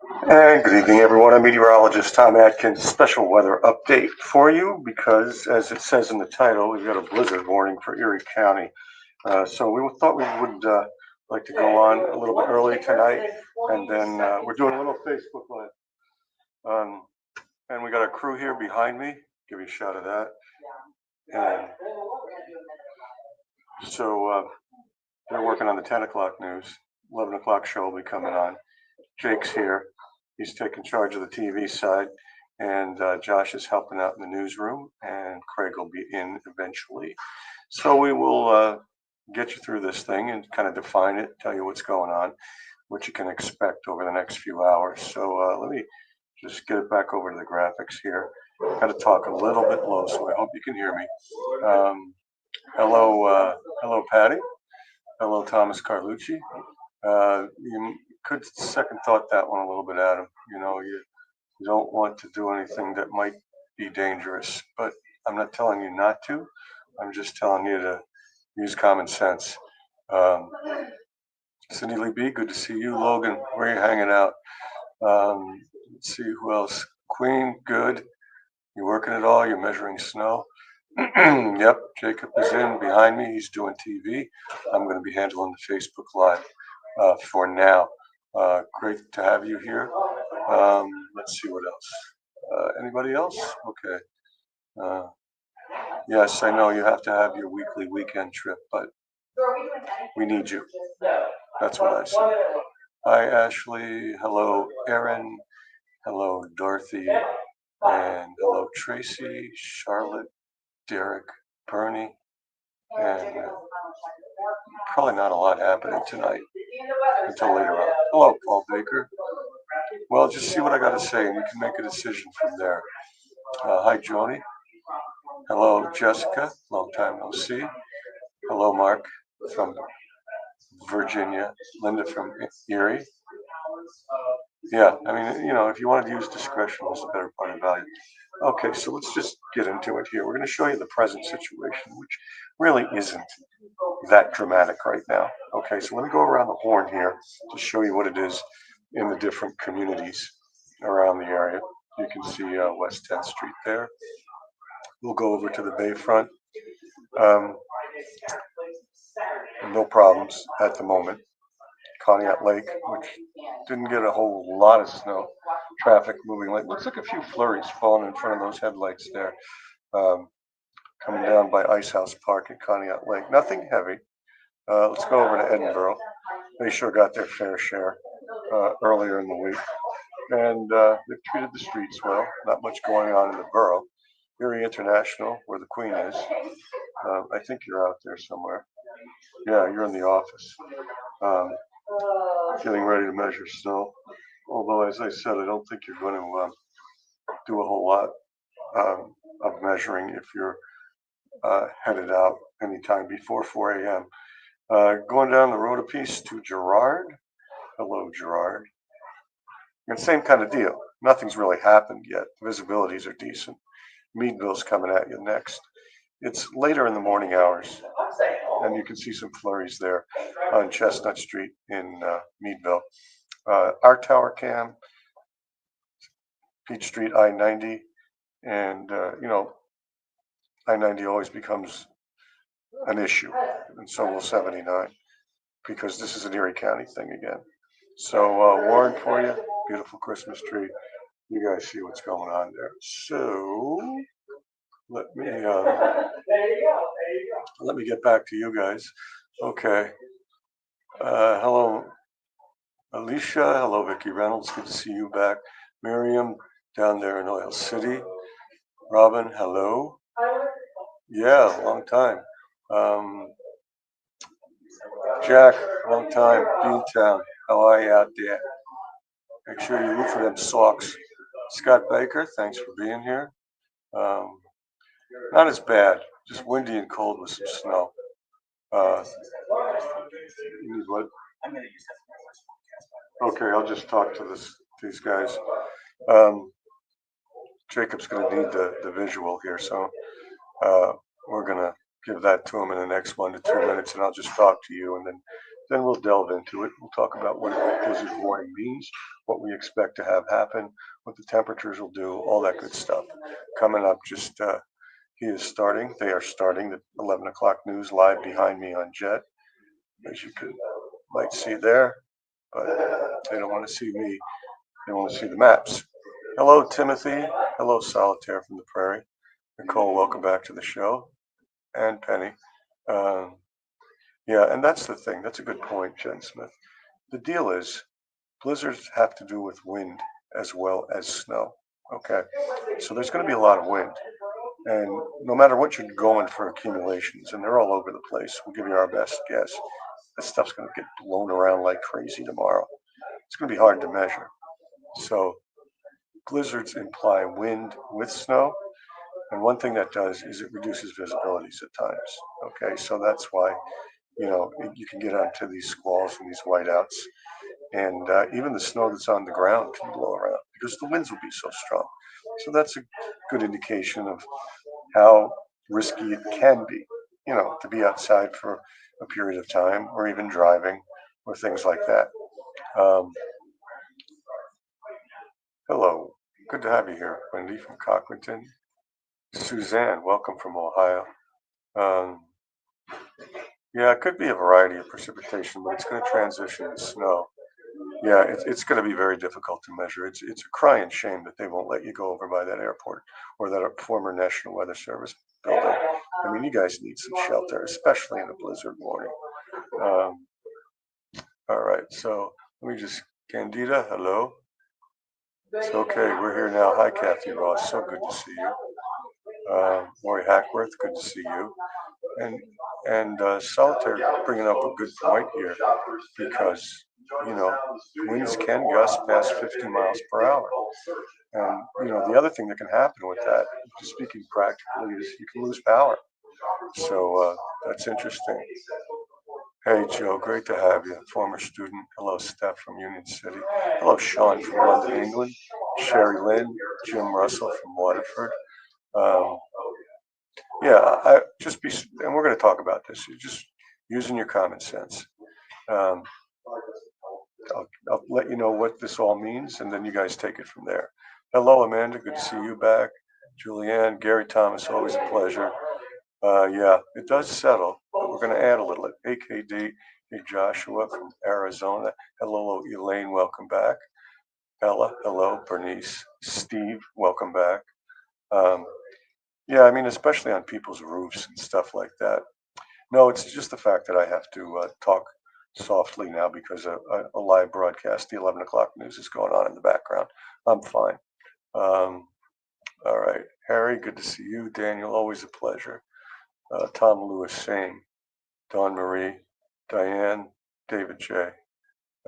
And good evening, everyone. I'm meteorologist Tom Atkins. Special weather update for you because, as it says in the title, we've got a blizzard warning for Erie County. So we thought we would like to go on a little bit early tonight, and then we're doing a little Facebook Live. And we got a crew here behind me. Give you a shot of that. And so they're working on the 10 o'clock news. 11 o'clock show will be coming on. Jake's here. He's taking charge of the TV side, and Josh is helping out in the newsroom, and Craig will be in eventually. So we will get you through this thing and kind of define it, tell you what's going on, what you can expect over the next few hours. So let me just get it back over to the graphics here. Got to talk a little bit low, so I hope you can hear me. Hello, Patty. Hello, Thomas Carlucci. You could second thought that one a little bit, Adam. You don't want to do anything that might be dangerous, but I'm not telling you not to. I'm just telling you to use common sense. Cindy Lee B, good to see you. Logan, where are you hanging out? Let's see who else. Queen, good. You working at all? You're measuring snow? Yep, Jacob is in behind me. He's doing TV. I'm going to be handling the Facebook Live for now. Great to have you here. Let's see what else. Anybody else? Okay. Yes, I know you have to have your weekly weekend trip, but we need you. That's what I say. Hi, Ashley. Hello, Erin. Hello, Dorothy. And hello, Tracy, Charlotte, Derek, Bernie. And probably not a lot happening tonight until later on. Hello, Paul Baker. Well, just see what I got to say, and you can make a decision from there. Hi, Joni. Hello, Jessica. Long time no see. Hello, Mark from Virginia. Linda from Erie. Yeah, I mean, if you wanted to use discretion, was the better part of value. Okay, so let's just get into it here. We're going to show you the present situation, which really isn't that dramatic right now. Okay, so let me go around the horn here to show you what it is in the different communities around the area. You can see West 10th Street there. We'll go over to the Bayfront. No problems at the moment. Conneaut Lake, which didn't get a whole lot of snow. Traffic moving late. Looks like a few flurries falling in front of those headlights there. Coming down by Ice House Park at Conneaut Lake. Nothing heavy. Let's go over to Edinburgh. They sure got their fair share earlier in the week. And they've treated the streets well. Not much going on in the borough. Erie International, where the Queen is. I think you're out there somewhere. Yeah, you're in the office. Getting ready to measure snow. Although, as I said, I don't think you're going to do a whole lot of measuring if you're headed out anytime before 4 a.m. Going down the road a piece to Gerard. Hello, Gerard. And same kind of deal. Nothing's really happened yet. The visibilities are decent. Meadville's coming at you next. It's later in the morning hours, and you can see some flurries there on Chestnut Street in Meadville. Our Tower Cam, Peach Street, I-90, and I-90 always becomes an issue, and so will 79, because this is an Erie County thing again. So Warren for you, beautiful Christmas tree. You guys see what's going on there. So let me get back to you guys. Okay. Hello, Alicia. Hello, Vicki Reynolds. Good to see you back. Miriam down there in Oil City. Robin, hello. Yeah, long time. Jack, long time. Beantown, how are you out there? Make sure you look for them socks. Scott Baker, thanks for being here. Not as bad, just windy and cold with some snow. You need what? Okay, I'll just talk to these guys. Jacob's going to need the visual here, so we're going to give that to him in the next 1 to 2 minutes, and I'll just talk to you, and then Then we'll delve into it. We'll talk about what a blizzard warning means, what we expect to have happen, what the temperatures will do, all that good stuff. Coming up, he is starting. They are starting the 11 o'clock news live behind me on Jet, as you might see there. But they don't want to see me. They want to see the maps. Hello, Timothy. Hello, Solitaire from the Prairie. Nicole, welcome back to the show. And Penny. Um, yeah, and that's the thing. That's a good point, Jen Smith. The deal is blizzards have to do with wind as well as snow. Okay, so there's going to be a lot of wind. And no matter what you're going for accumulations, and they're all over the place, we'll give you our best guess. That stuff's going to get blown around like crazy tomorrow. It's going to be hard to measure. So blizzards imply wind with snow. And one thing that does is it reduces visibilities at times. Okay, so that's why, you can get onto these squalls and these whiteouts. And even the snow that's on the ground can blow around because the winds will be so strong. So that's a good indication of how risky it can be, to be outside for a period of time or even driving or things like that. Um, Hello, good to have you here, Wendy from Cochranton. Suzanne, welcome from Ohio. Um, yeah, it could be a variety of precipitation, but it's going to transition to snow. Yeah, it's going to be very difficult to measure. It's a crying shame that they won't let you go over by that airport or that former National Weather Service building. I mean, you guys need some shelter, especially in a blizzard warning. Um, all right, so let me just, Candida, hello. It's okay, we're here now. Hi, Kathy Ross, so good to see you. Lori Hackworth, good to see you. And Solitaire bringing up a good point here because you know winds can gust past 50 miles per hour, and the other thing that can happen with that, just speaking practically, is you can lose power. So that's interesting. Hey Joe, great to have you. Former student. Hello Steph from Union City. Hello Sean from London, England. Sherry Lynn, Jim Russell from Waterford. Um, Yeah, I just be, and we're going to talk about this. You're just using your common sense. Um, I'll let you know what this all means, and then you guys take it from there. Hello, Amanda. Good to see you back. Julianne, Gary Thomas, always a pleasure. Yeah, it does settle, but we're going to add a little. AKD, hey Joshua from Arizona. Hello, Elaine. Welcome back. Ella, hello. Bernice, Steve, welcome back. Um, yeah, I mean, especially on people's roofs and stuff like that. No, it's just the fact that I have to talk softly now because a live broadcast, the 11 o'clock news is going on in the background. I'm fine. Um, all right. Harry, good to see you. Daniel, always a pleasure. Tom Lewis, same. Dawn Marie, Diane, David J.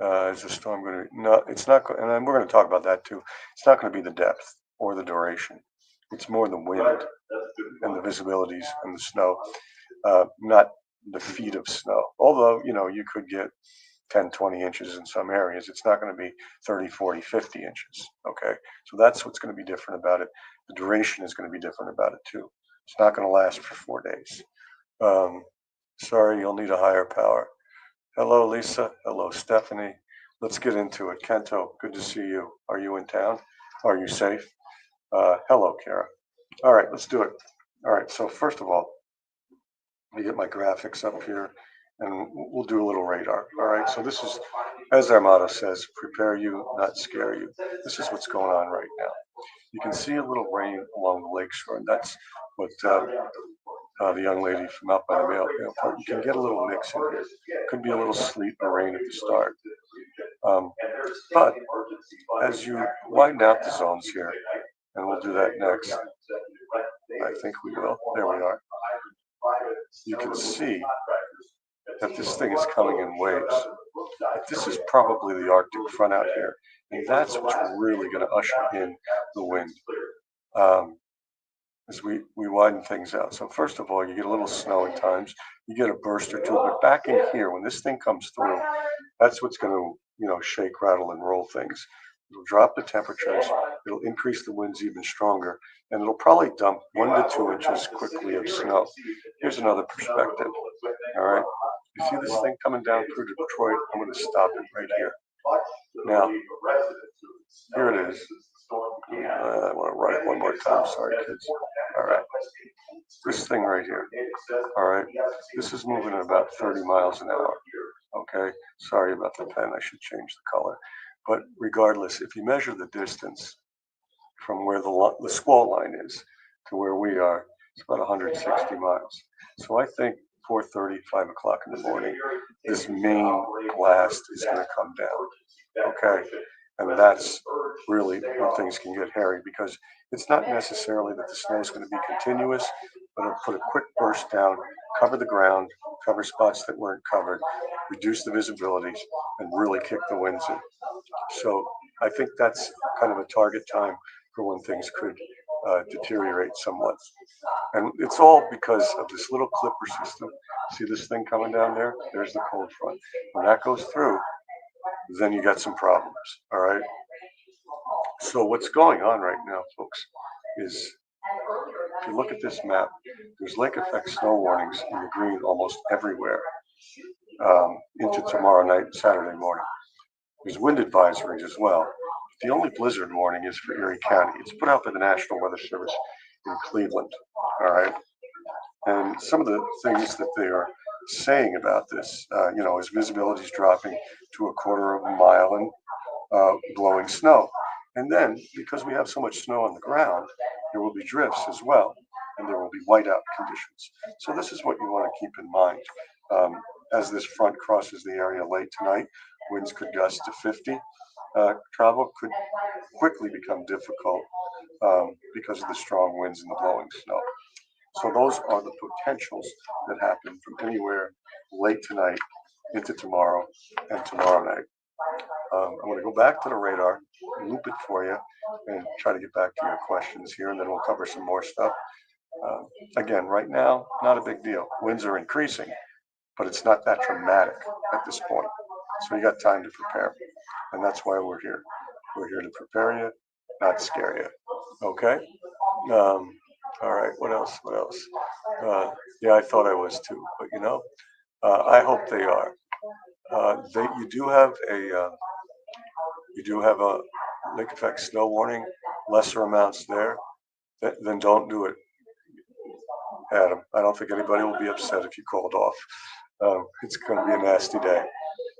Is the storm going to be? No, it's not. And we're going to talk about that too. It's not going to be the depth or the duration. It's more the wind and the visibilities and the snow. Not the feet of snow. Although, you could get 10, 20 inches in some areas. It's not going to be 30, 40, 50 inches. Okay. So that's what's going to be different about it. The duration is going to be different about it too. It's not going to last for 4 days. Um, Sorry, you'll need a higher power. Hello, Lisa. Hello, Stephanie. Let's get into it. Kento, good to see you. Are you in town? Are you safe? Hello, Kara. All right, let's do it. All right. So first of all, let me get my graphics up here and we'll do a little radar. All right, so this is, as our motto says, prepare you, not scare you. This is what's going on right now. You can see a little rain along the lakeshore, and that's what the young lady from out by the mail airport, you can get a little mix in here. Could be a little sleet or rain at the start. But as you widen out the zones here, and we'll do that next, I think we will, there we are, you can see that this thing is coming in waves. This is probably the Arctic front out here, and that's what's really going to usher in the wind as we widen things out. So first of all, you get a little snow at times, you get a burst or two, but back in here, when this thing comes through, that's what's going to shake, rattle, and roll things. It'll drop the temperatures, it'll increase the winds even stronger, and it'll probably dump 1 to 2 inches quickly of snow. Here's another perspective. All right. You see this thing coming down through Detroit? I'm going to stop it right here. Now, here it is. I want to write it one more time. Sorry, kids. All right. This thing right here. All right. This is moving at about 30 miles an hour. Okay. Sorry about the pen. I should change the color. But regardless, if you measure the distance from where the squall line is to where we are, it's about 160 miles. So I think 4:30, 5 o'clock in the morning, this main blast is going to come down. Okay. And that's really when things can get hairy, because it's not necessarily that the snow is going to be continuous, but it'll put a quick burst down, cover the ground, cover spots that weren't covered, reduce the visibilities, and really kick the winds in. So I think that's kind of a target time for when things could deteriorate somewhat. And it's all because of this little clipper system. See this thing coming down there? There's the cold front. When that goes through, then you got some problems. All right. So what's going on right now, folks, is if you look at this map, there's lake effect snow warnings in the green almost everywhere into tomorrow night, Saturday morning. There's wind advisories as well. The only blizzard warning is for Erie County. It's put out by the National Weather Service in Cleveland. All right. And some of the things that they are saying about this, is visibility is dropping to a quarter of a mile and blowing snow. And then, because we have so much snow on the ground, there will be drifts as well, and there will be whiteout conditions. So this is what you want to keep in mind. As this front crosses the area late tonight, winds could gust to 50. Travel could quickly become difficult because of the strong winds and the blowing snow. So those are the potentials that happen from anywhere late tonight into tomorrow and tomorrow night. I'm going to go back to the radar, loop it for you, and try to get back to your questions here, and then we'll cover some more stuff. Again, right now, not a big deal. Winds are increasing, but it's not that dramatic at this point. So you got time to prepare, and that's why we're here. We're here to prepare you, not scare you. Okay? All right. What else? What else? Yeah, I thought I was too, but I hope they are. You do have a lake effect snow warning, lesser amounts there. Then don't do it, Adam. I don't think anybody will be upset if you called off. It's going to be a nasty day.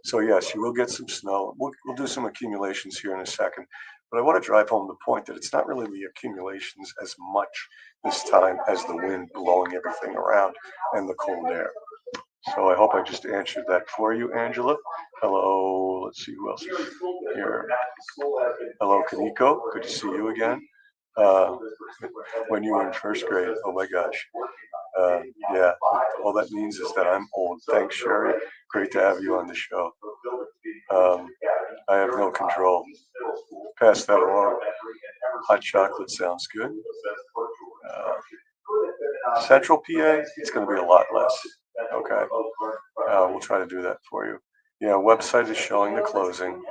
So yes, you will get some snow. We'll do some accumulations here in a second, but I want to drive home the point that it's not really the accumulations as much this time as the wind blowing everything around and the cold air. So I hope I just answered that for you, Angela. Hello, let's see who else is here. Hello, Kaniko. Good to see you again. Uh, when you were in first grade, oh my gosh. Yeah, all that means is that I'm old. Thanks, Sherry. Great to have you on the show. I have no control. Pass that along. Hot chocolate sounds good. Central PA, it's going to be a lot less. Okay. We'll try to do that for you. Yeah, website is showing the closing.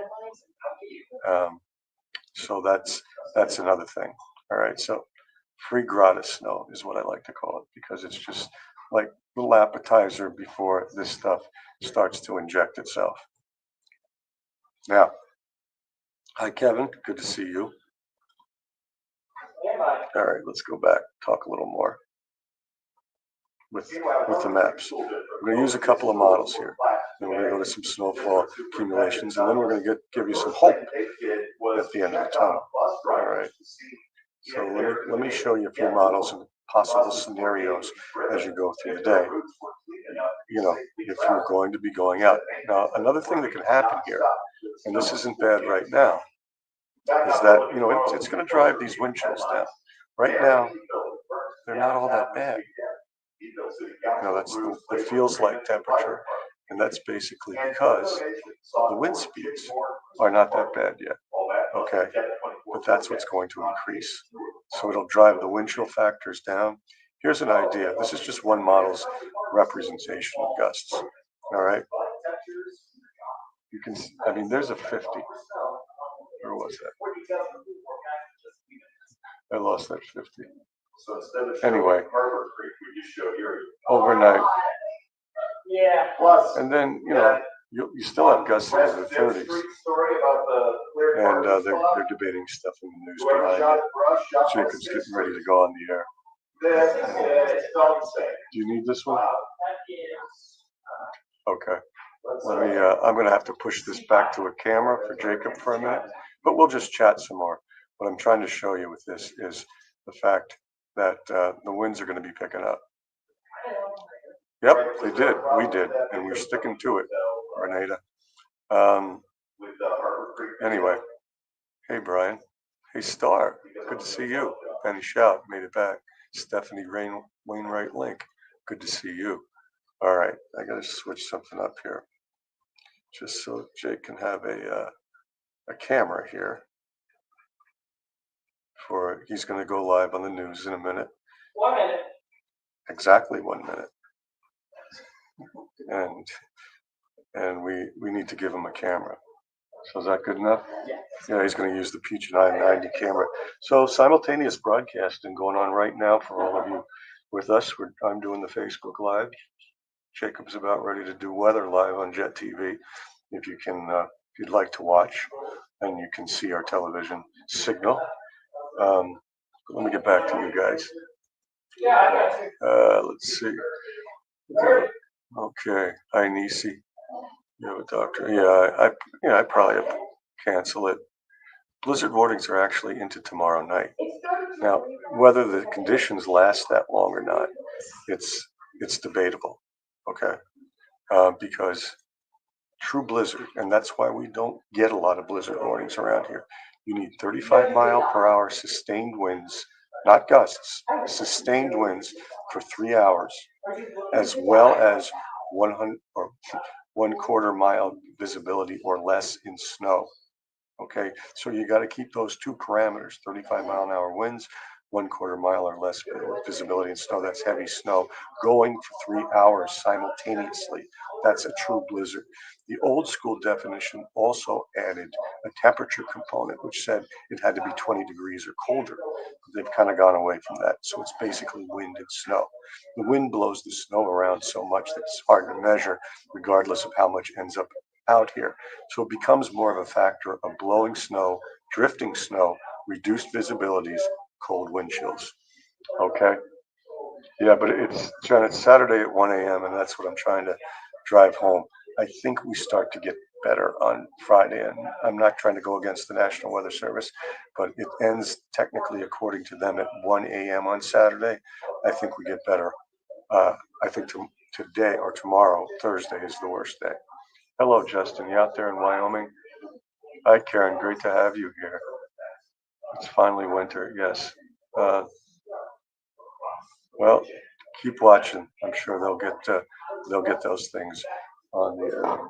So that's another thing. All right. So free gratis snow is what I like to call it, because it's just like a little appetizer before this stuff starts to inject itself. Now, hi, Kevin. Good to see you. All right, let's go back, talk a little more with the maps. We're going to use a couple of models here. Then we're going to go to some snowfall accumulations, and then we're going to give you some hope at the end of the tunnel. All right. So let me show you a few models and possible scenarios as you go through the day. If you're going to be going out. Now, another thing that can happen here, and this isn't bad right now, is that it's going to drive these wind chills down. Right now, they're not all that bad. That's the feels like temperature, and that's basically because the wind speeds are not that bad yet. Okay, but that's what's going to increase. So it'll drive the wind chill factors down. Here's an idea. This is just one model's representation of gusts. All right. You can, there's a 50. Where was that? I lost that 50. Anyway, overnight. And then, you still have gusts into the 30s. And they're debating stuff in the news behind it. Jacob's getting ready to go on the air. Do you need this one? Okay. Let me, I'm going to have to push this back to a camera for Jacob for a minute, but we'll just chat some more. What I'm trying to show you with this is the fact that the winds are going to be picking up. Yep, they did. We did. And we're sticking to it, Renata. Anyway. Hey, Brian. Hey, Star. Good to see you. Penny Shout made it back. Stephanie Wainwright Link. Good to see you. All right. I got to switch something up here. Just so Jake can have a camera here. He's going to go live on the news in a minute. 1 minute. Exactly 1 minute. And we need to give him a camera. So is that good enough? Yeah, he's going to use the Peach 990 camera. So simultaneous broadcasting going on right now for all of you with us. I'm doing the Facebook Live. Jacob's about ready to do weather live on Jet TV. If you'd like to watch, and you can see our television signal. Let me get back to you guys. Let's see. Okay. Hi, Nisi. You have a doctor? Yeah, I probably have to cancel it. Blizzard warnings are actually into tomorrow night. Now, whether the conditions last that long or not, it's debatable. Okay, because true blizzard, and that's why we don't get a lot of blizzard warnings around here. You need 35-mile-per-hour sustained winds, not gusts, sustained winds for 3 hours, as well as 100 or 1/4 mile visibility or less in snow. Okay, so you got to keep those two parameters: 35-mile-an-hour winds, 1/4 mile or less visibility in snow. That's heavy snow going for 3 hours simultaneously. That's a true blizzard. The old school definition also added a temperature component, which said it had to be 20 degrees or colder. They've kind of gone away from that. So it's basically wind and snow. The wind blows the snow around so much that it's hard to measure, regardless of how much ends up out here. So it becomes more of a factor of blowing snow, drifting snow, reduced visibilities, cold wind chills. Okay? Yeah, but it's Saturday at 1 a.m. and that's what I'm trying to drive home. I think we start to get better on Friday, and I'm not trying to go against the National Weather Service, but it ends technically according to them at 1 a.m. on Saturday. I think we get better. I think today or tomorrow, Thursday, is the worst day. Hello, Justin. You out there in Wyoming? Hi, Karen. Great to have you here. It's finally winter. Yes. Well, keep watching. I'm sure they'll get those things on the.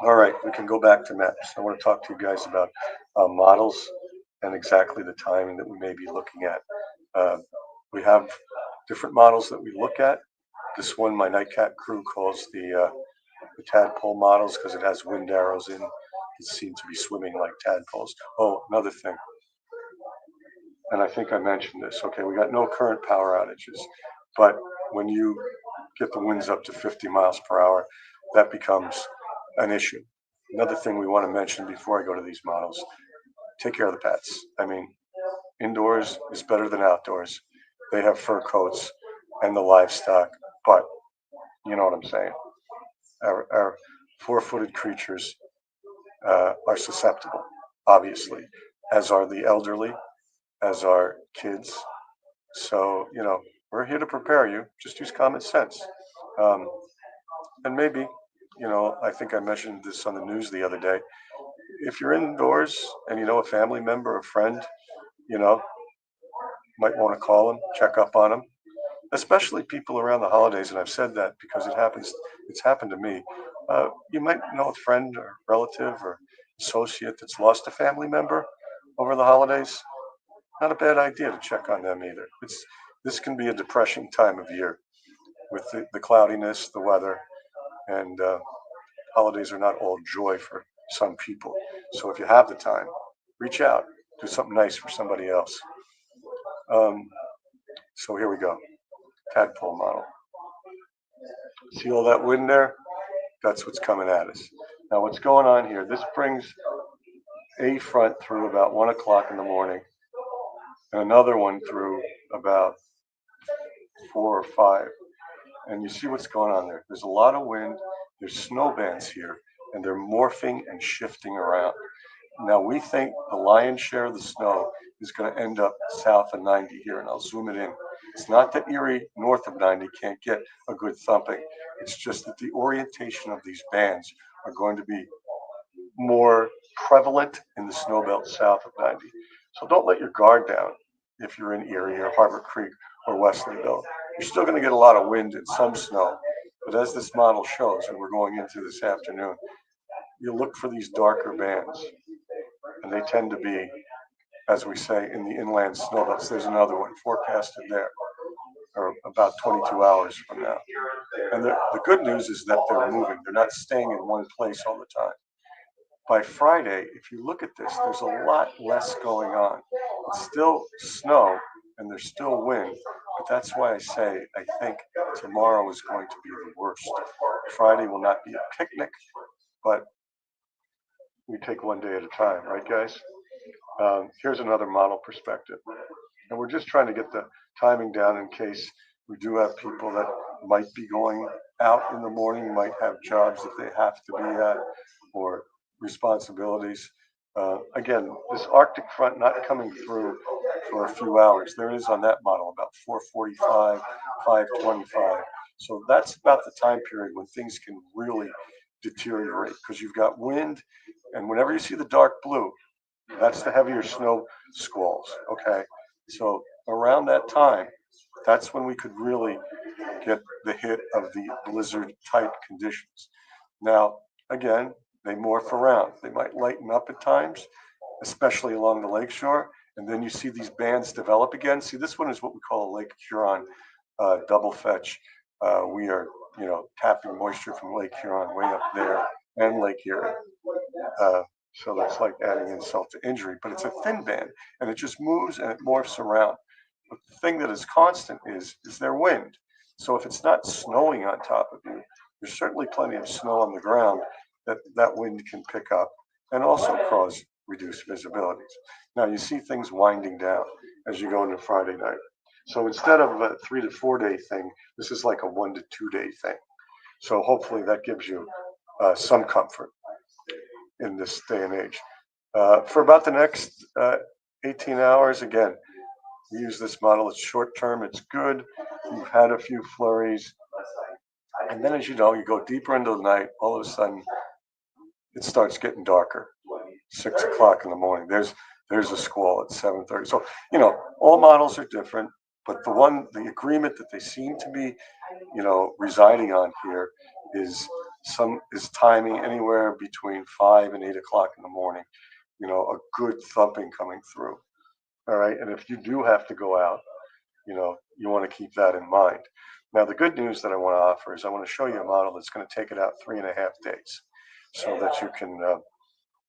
All right, we can go back to maps. I want to talk to you guys about models and exactly the timing that we may be looking at. We have different models that we look at. This one, my Nightcat crew calls the tadpole models because it has wind arrows in. It seems to be swimming like tadpoles. Oh, another thing, and I think I mentioned this. Okay, we got no current power outages, but when you get the winds up to 50 miles per hour, that becomes an issue. Another thing we want to mention before I go to these models: take care of the pets. I mean, indoors is better than outdoors. They have fur coats and the livestock, but you know what I'm saying. Our four-footed creatures are susceptible, obviously, as are the elderly, as are kids. So, we're here to prepare you. Just use common sense. And maybe, I think I mentioned this on the news the other day. If you're indoors and you know a family member, a friend, you know, might want to call them, check up on them, especially people around the holidays. And I've said that because it's happened to me. You might know a friend or relative or associate that's lost a family member over the holidays. Not a bad idea to check on them either. This can be a depressing time of year with the cloudiness, the weather, and holidays are not all joy for some people. So if you have the time, reach out, do something nice for somebody else. So here we go. Tadpole model. See all that wind there? That's what's coming at us. Now what's going on here, this brings a front through about 1 o'clock in the morning and another one through about 4 or 5. And you see what's going on there. There's a lot of wind, there's snow bands here, and they're morphing and shifting around. Now we think the lion's share of the snow is going to end up south of 90 here, and I'll zoom it in. It's not that Erie north of 90 can't get a good thumping. It's just that the orientation of these bands are going to be more prevalent in the snow belt south of 90. So don't let your guard down if you're in Erie or Harbor Creek or Wesleyville. You're still going to get a lot of wind and some snow, but as this model shows, and we're going into this afternoon, you look for these darker bands, and they tend to be, as we say, in the inland snow belts. There's another one forecasted there, or about 22 hours from now. And the good news is that they're moving. They're not staying in one place all the time. By Friday, if you look at this, there's a lot less going on. It's still snow and there's still wind, but that's why I say I think tomorrow is going to be the worst. Friday will not be a picnic, but we take one day at a time, right, guys? Here's another model perspective. And we're just trying to get the timing down in case we do have people that might be going out in the morning, might have jobs that they have to be at, or responsibilities. Again, this Arctic front not coming through for a few hours. There is on that model about 4:45, 5:25. So that's about the time period when things can really deteriorate because you've got wind, and whenever you see the dark blue, that's the heavier snow squalls. Okay, so around that time, that's when we could really get the hit of the blizzard type conditions. Now, again, they morph around. They might lighten up at times, especially along the lakeshore. And then you see these bands develop again. See, this one is what we call a Lake Huron double fetch. We are, tapping moisture from Lake Huron way up there and Lake Erie. So that's like adding insult to injury, but it's a thin band and it just moves and it morphs around. But the thing that is constant is their wind. So if it's not snowing on top of you, there's certainly plenty of snow on the ground that wind can pick up and also cause reduced visibilities. Now you see things winding down as you go into Friday night. So instead of a 3 to 4 day thing, this is like a 1 to 2 day thing. So hopefully that gives you some comfort in this day and age. For about the next 18 hours, again, we use this model. It's short term, it's good. You've had a few flurries. And then as you know, you go deeper into the night, all of a sudden it starts getting darker. 6 o'clock in the morning. There's a squall at 7:30. So, all models are different, but the agreement that they seem to be, residing on here is timing anywhere between 5 and 8 o'clock in the morning. A good thumping coming through. All right. And if you do have to go out, you want to keep that in mind. Now, the good news that I want to offer is I want to show you a model that's going to take it out 3.5 days so that you can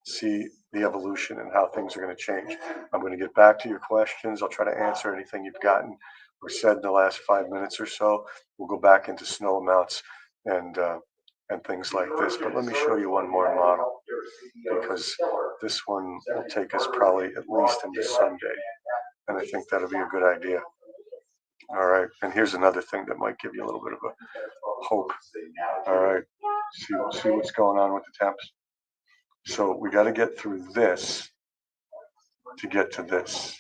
see the evolution and how things are going to change. I'm going to get back to your questions. I'll try to answer anything you've gotten or said in the last 5 minutes or so. We'll go back into snow amounts and things like this. But let me show you one more model because this one will take us probably at least into Sunday. And I think that'll be a good idea. All right. And here's another thing that might give you a little bit of a hope. All right. See what's going on with the temps. So we got to get through this to get to this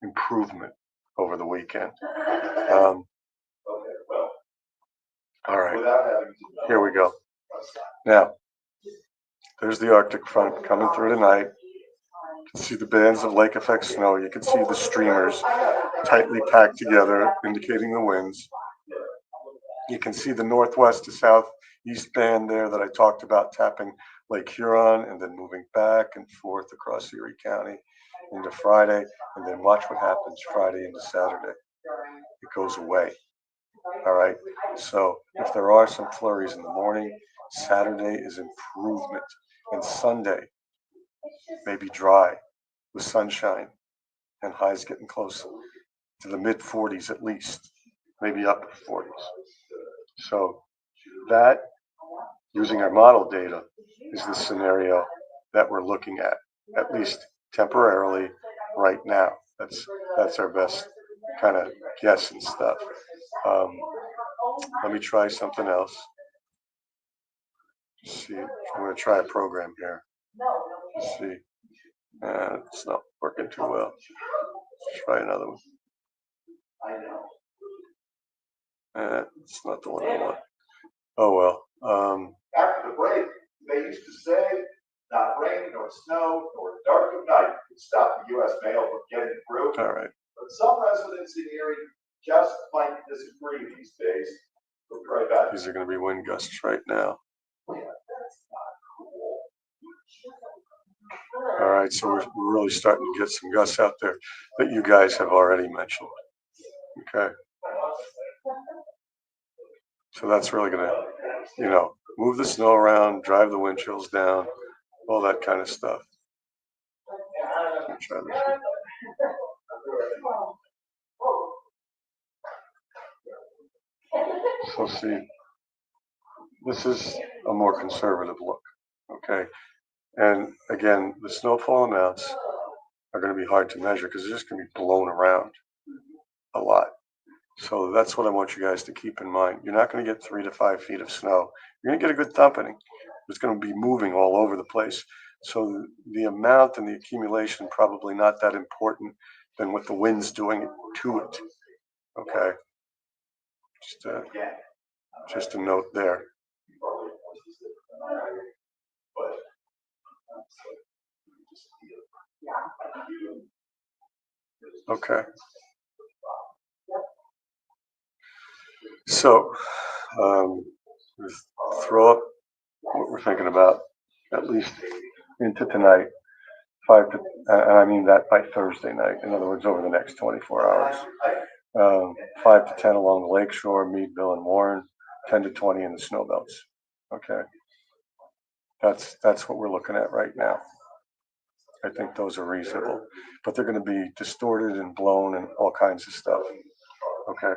improvement over the weekend. All right, here we go. Now, there's the Arctic front coming through tonight. You can see the bands of lake effect snow. You can see the streamers tightly packed together, indicating the winds. You can see the northwest to southeast band there that I talked about tapping Lake Huron and then moving back and forth across Erie County into Friday, and then watch what happens Friday into Saturday. It goes away. All right. So if there are some flurries in the morning, Saturday is improvement, and Sunday may be dry with sunshine and highs getting close to the mid 40s at least, maybe upper 40s. So that, using our model data, is the scenario that we're looking at least temporarily right now. That's our best kind of guess and stuff. Let me try something else. See, I'm going to try a program here. Let's see. It's not working too well. Let's try another one. It's not the one I want. Oh well. After the break, they used to say, not rain nor snow nor dark of night could stop the U.S. mail from getting through. All right. But some residents in Erie just might disagree these days. We'll be right back. These are going to be wind gusts right now. All right, so we're really starting to get some gusts out there that you guys have already mentioned. Okay. So that's really going to, move the snow around, drive the wind chills down, all that kind of stuff. Let me try this one. So see, this is a more conservative look, okay? And again, the snowfall amounts are going to be hard to measure because they're just going to be blown around a lot. So that's what I want you guys to keep in mind. You're not going to get 3 to 5 feet of snow. You're going to get a good thumping. It's going to be moving all over the place. So the amount and the accumulation probably not that important than what the wind's doing to it. Okay. Just a note there. Okay. So, let's throw up what we're thinking about, at least into tonight, and I mean that by Thursday night. In other words, over the next 24 hours. 5 to 10 along the lakeshore, Meadville and Warren, 10 to 20 in the snow belts. Okay. That's what we're looking at right now. I think those are reasonable, but they're going to be distorted and blown and all kinds of stuff. Okay.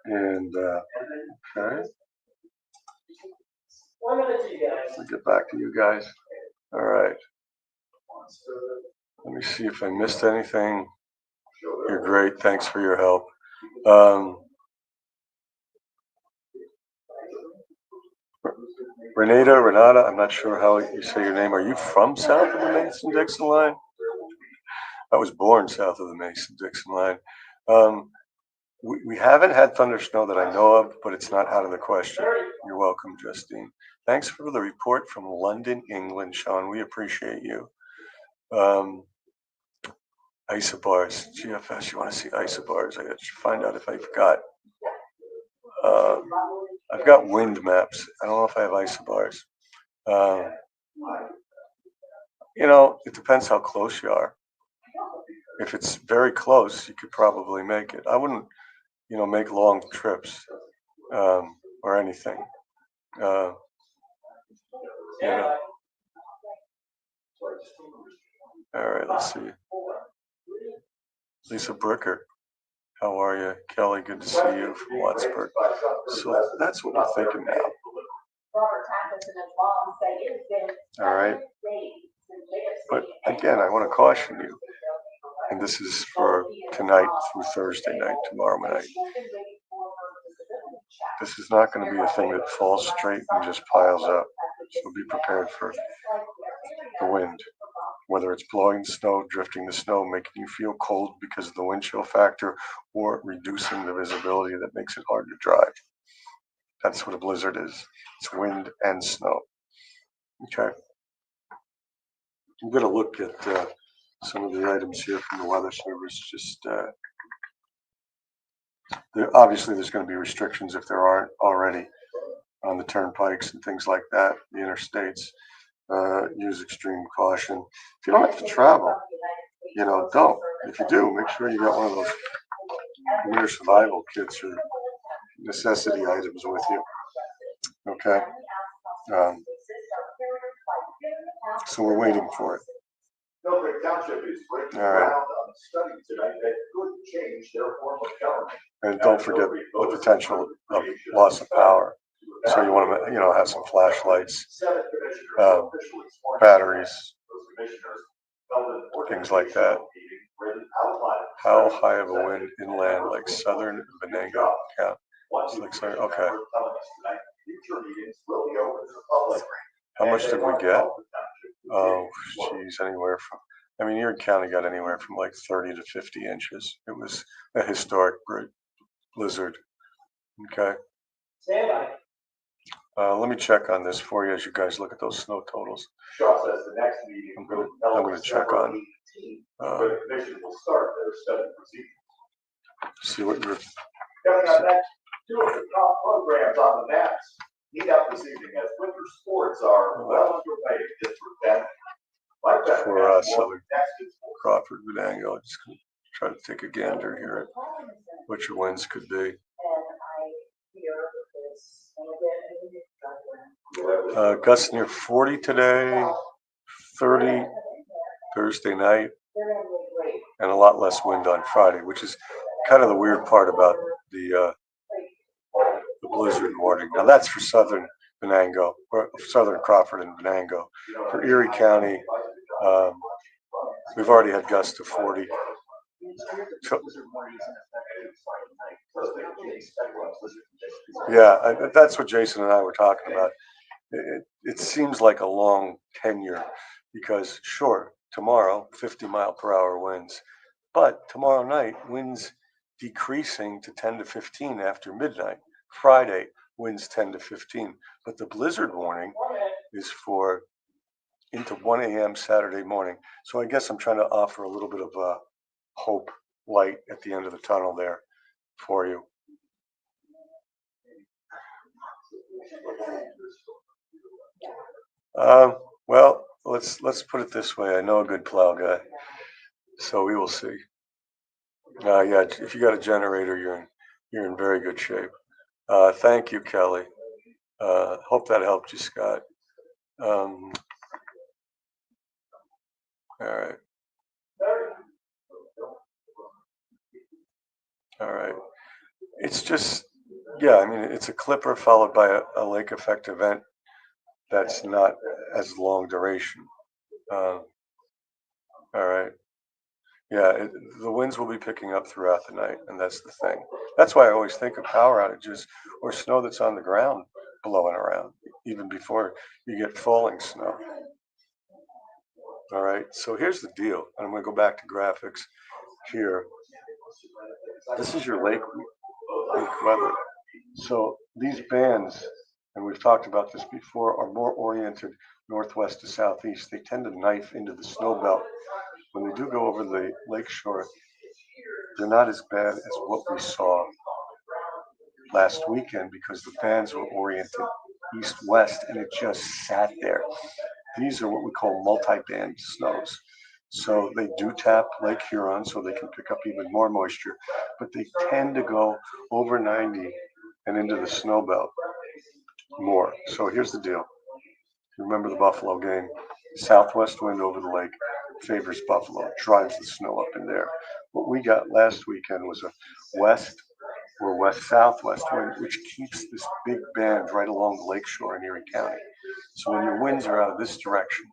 And okay. I'll get back to you guys. All right. Let me see if I missed anything. You're great. Thanks for your help. Renata, I'm not sure how you say your name. Are you from south of the Mason-Dixon line? I was born south of the Mason-Dixon line. We haven't had thunder snow that I know of, but it's not out of the question. You're welcome, Justine. Thanks for the report from London, England, Sean. We appreciate you. Isobars, GFS. You want to see isobars? I got to find out if I forgot. I've got wind maps. I don't know if I have isobars. It depends how close you are. If it's very close, you could probably make it. I wouldn't, make long trips or anything. All right, let's see. Lisa Bricker, how are you? Kelly, good to see you from Wattsburg. So that's what we're thinking now. All right. But again, I want to caution you, and this is for tonight through Thursday night, tomorrow night. This is not going to be a thing that falls straight and just piles up. So be prepared for the wind, whether it's blowing the snow, drifting the snow, making you feel cold because of the wind chill factor, or reducing the visibility that makes it hard to drive. That's what a blizzard is. It's wind and snow. Okay. I'm going to look at some of the items here from the Weather Service. Obviously, there's going to be restrictions if there aren't already on the turnpikes and things like that, the interstates. Use extreme caution. If you don't have to travel, don't. If you do, make sure you got one of those winter survival kits or necessity items with you. Okay. So we're waiting for it. All right. And don't forget the potential of loss of power. So you want to, have some flashlights, batteries, things like that. How high of a wind inland, like southern Venango? Yeah, it's like southern. Okay. How much did we get? Oh, geez, anywhere from. I mean, Erie County got anywhere from like 30 to 50 inches. It was a historic blizzard. Okay. Let me check on this for you as you guys look at those snow totals. I'm gonna check on. See what you're. Two of the top programs on the maps meet up this evening as winter sports are well underway in District 10. For Southern Crawford, Venango, just gonna try to take a gander here at what your winds could be. Gusts near 40 today, 30 Thursday night, and a lot less wind on Friday, which is kind of the weird part about the blizzard warning. Now that's for southern Venango, or southern Crawford and Venango. For Erie County, we've already had gusts to 40. So, yeah, that's what Jason and I were talking about. It seems like a long tenure because, sure, tomorrow 50-mile-per-hour winds, but tomorrow night winds decreasing to 10 to 15 after midnight. Friday winds 10 to 15, but the blizzard warning is for into 1 a.m. Saturday morning. So I guess I'm trying to offer a little bit of hope, light at the end of the tunnel there for you. Well, let's put it this way. I know a good plow guy, so we will see. Yeah, if you got a generator, you're in very good shape. Thank you, Kelly. Hope that helped you, Scott. All right. All right. It's just, yeah, I mean, it's a clipper followed by a lake effect event that's not as long duration. All right. Yeah, the winds will be picking up throughout the night, and that's the thing. That's why I always think of power outages or snow that's on the ground blowing around, even before you get falling snow. All right, so here's the deal. I'm going to go back to graphics here. This is your lake weather. So these bands, and we've talked about this before, are more oriented northwest to southeast. They tend to knife into the snow belt. When they do go over the lakeshore, they're not as bad as what we saw last weekend because the bands were oriented east-west and it just sat there. These are what we call multi-band snows. So they do tap Lake Huron so they can pick up even more moisture, but they tend to go over 90 and into the snow belt more. So here's the deal. Remember the Buffalo game? Southwest wind over the lake favors Buffalo, drives the snow up in there. What we got last weekend was a west or west-southwest wind, which keeps this big band right along the lakeshore in Erie County. So when your winds are out of this direction,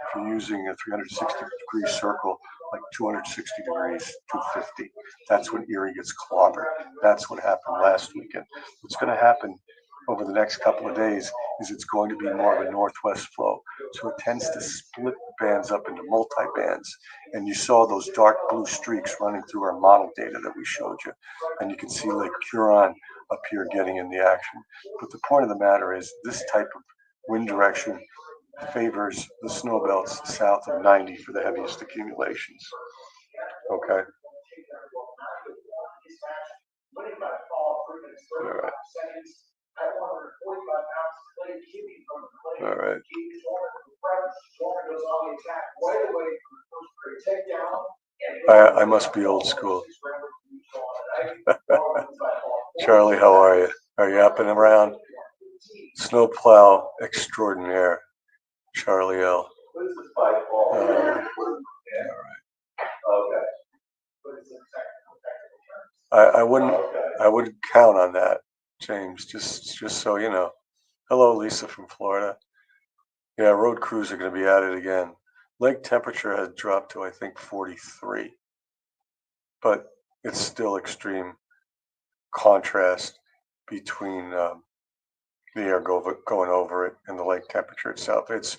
if you're using a 360-degree circle, like 260 degrees, 250, that's when Erie gets clobbered. That's what happened last weekend. What's going to happen over the next couple of days is it's going to be more of a northwest flow. So it tends to split the bands up into multi-bands. And you saw those dark blue streaks running through our model data that we showed you. And you can see Lake Huron up here getting in the action. But the point of the matter is this type of wind direction favors the snow belts south of 90 for the heaviest accumulations. Okay. All right. All right. I must be old school. Charlie, how are you? Are you up and around? Snowplow extraordinaire, Charlie L. All right. I wouldn't count on that, James. Just so you know. Hello, Lisa from Florida. Yeah, road crews are going to be at it again. Lake temperature has dropped to I think 43, but it's still extreme contrast between the air going over it and the lake temperature itself. It's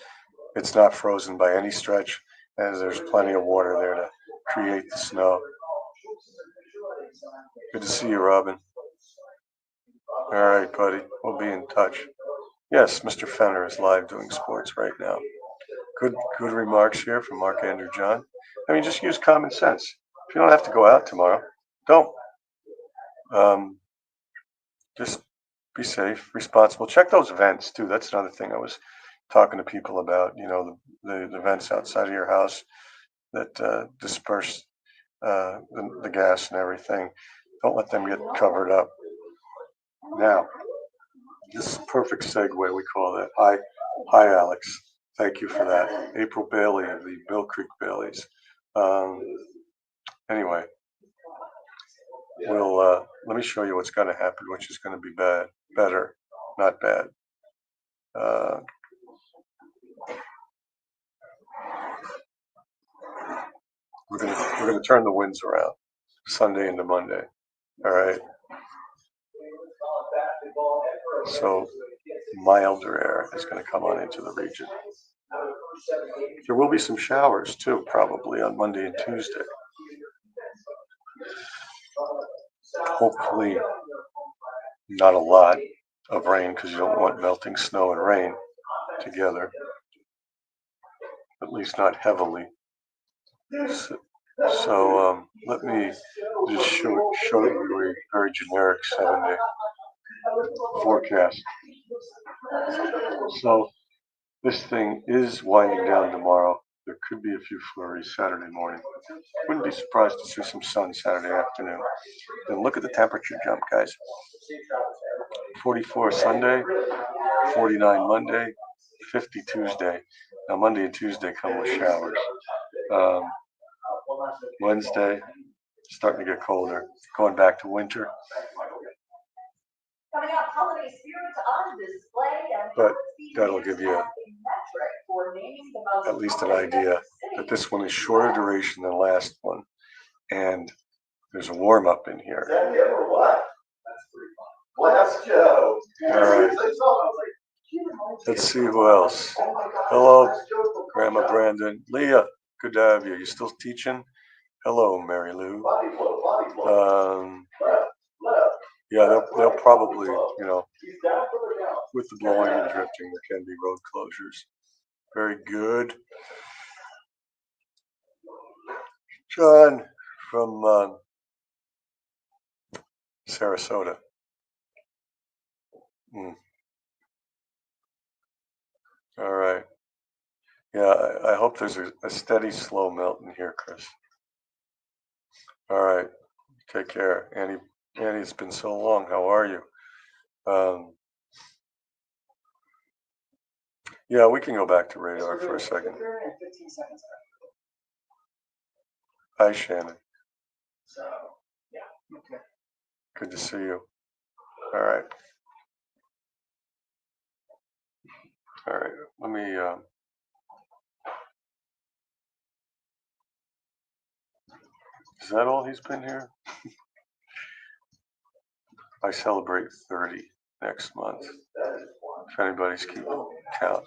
not frozen by any stretch, as there's plenty of water there to create the snow. Good to see you, Robin. All right, buddy. We'll be in touch. Yes, Mr. Fenner is live doing sports right now. Good remarks here from Mark Andrew John. I mean, just use common sense. If you don't have to go out tomorrow, don't. Um, just be safe, responsible. Check those vents too. That's another thing I was talking to people about. You know, the vents outside of your house that disperse the gas and everything. Don't let them get covered up. Now, this is a perfect segue. We call that. Hi, Alex. Thank you for that. April Bailey of the Mill Creek Baileys. Um, anyway, let me show you what's going to happen, which is going to be better, not bad. We're gonna turn the winds around Sunday into Monday. All right. So milder air is going to come on into the region. There will be some showers too, probably on Monday and Tuesday. Hopefully not a lot of rain because you don't want melting snow and rain together, at least not heavily. So let me just show you a very generic 7-day forecast. So this thing is winding down tomorrow. There could be a few flurries Saturday morning. Wouldn't be surprised to see some sun Saturday afternoon. Then look at the temperature jump, guys. 44 Sunday, 49 Monday, 50 Tuesday. Now Monday and Tuesday come with showers. Wednesday, starting to get colder, going back to winter. But that'll give you at least an idea that this one is shorter duration than the last one. And there's a warm up in here. All right. Let's see who else. Hello, Grandma Brandon. Leah, good to have you. You still teaching? Hello, Mary Lou. Yeah, they'll probably, you know, with the blowing and drifting, there can be road closures. Very good. John from Sarasota. All right. Yeah, I hope there's a steady, slow melt in here, Chris. All right. Take care. Annie, it's been so long. How are you? Yeah, we can go back to radar for a second. Hi, Shannon. Good to see you. All right. All right. Let me. Is that all he's been here? I celebrate 30 next month. If anybody's keeping count.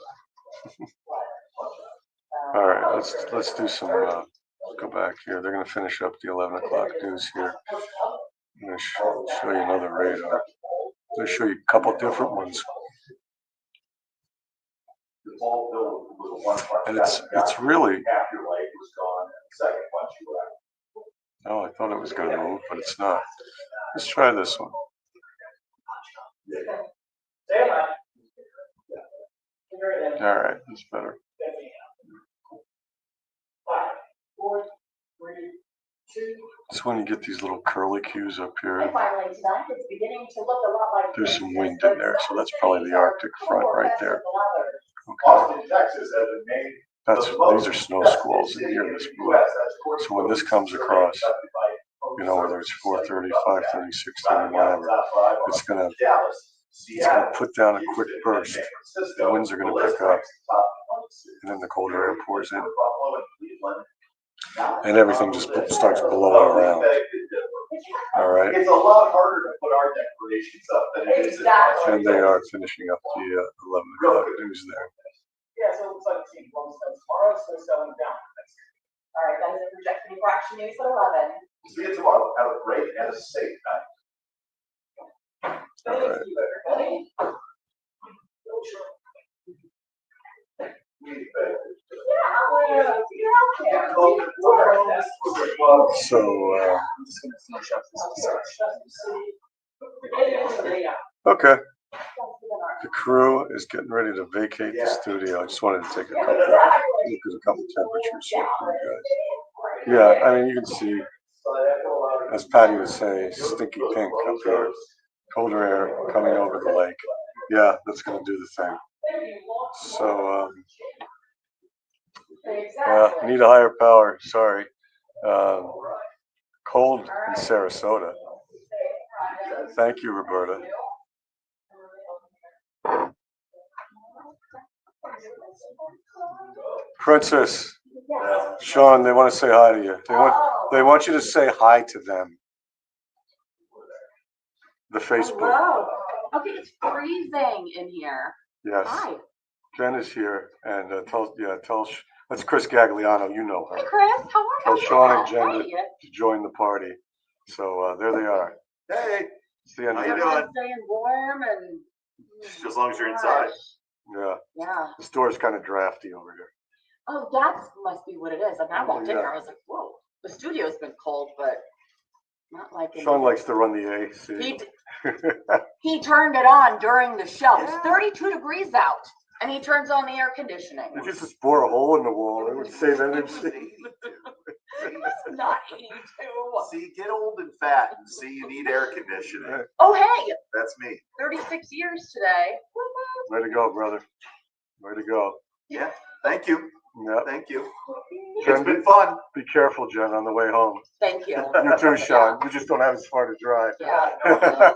All right, let's do some. Go back here. They're going to finish up the 11 o'clock news here. I'm going to show you another radar. I'm going to show you a couple different ones. And it's really. Oh, I thought it was going to move, but it's not. Let's try this one. All right, that's better. It's when you get these little curlicues up here. There's some wind in there, so that's probably the Arctic front right there. Okay. These are snow squalls in here, this blue. So when this comes across, You know, whether it's 4:30, 5:30, 6:30, whatever. It's gonna put down a quick burst. The winds are gonna pick up, and then the colder air pours in, and everything just starts blowing around. All right. It's a lot harder to put our decorations up than it is. And they are finishing up the 11 o'clock news there. Yeah, so it looks like it's tomorrow, so selling down. All right, that is a projection for action news at 11. See you tomorrow. Have a great and a safe night. All right. So, okay. The crew is getting ready to vacate the studio. I just wanted to take a couple temperatures here for you guys. Yeah, I mean, you can see, as Patty would say, stinky pink up here. Colder air coming over the lake. Yeah, that's going to do the thing. So, need a higher power. Sorry. Cold in Sarasota. Thank you, Roberta. Princess, Sean, they want to say hi to you. They want you to say hi to them. The Facebook. Hello. Okay, it's freezing in here. Yes. Hi. Jen is here, and tell that's Chris Gagliano. You know her. Hey, Chris, how are Tell you? Sean and Jen to join the party. So there they are. Hey, it's the end how of you the doing? Staying warm and. As long as you're inside. Yeah. Yeah. The store's kind of drafty over here. Oh, that must be what it is. And I walked in here, I was like, whoa. The studio's been cold, but not like. Sean likes to run the AC. He turned it on during the show. It's 32 degrees out, and he turns on the air conditioning. You could just bore a hole in the wall. It would save energy. It's not 82. See, get old and fat and see you need air conditioning. Oh, hey. That's me. 36 years today. Way to go, brother. Way to go. Yeah, thank you. Yeah. Thank you. Jen, it's been fun. Be careful, Jen, on the way home. Thank you. You too, Sean. You just don't have as far to drive. Yeah. I'll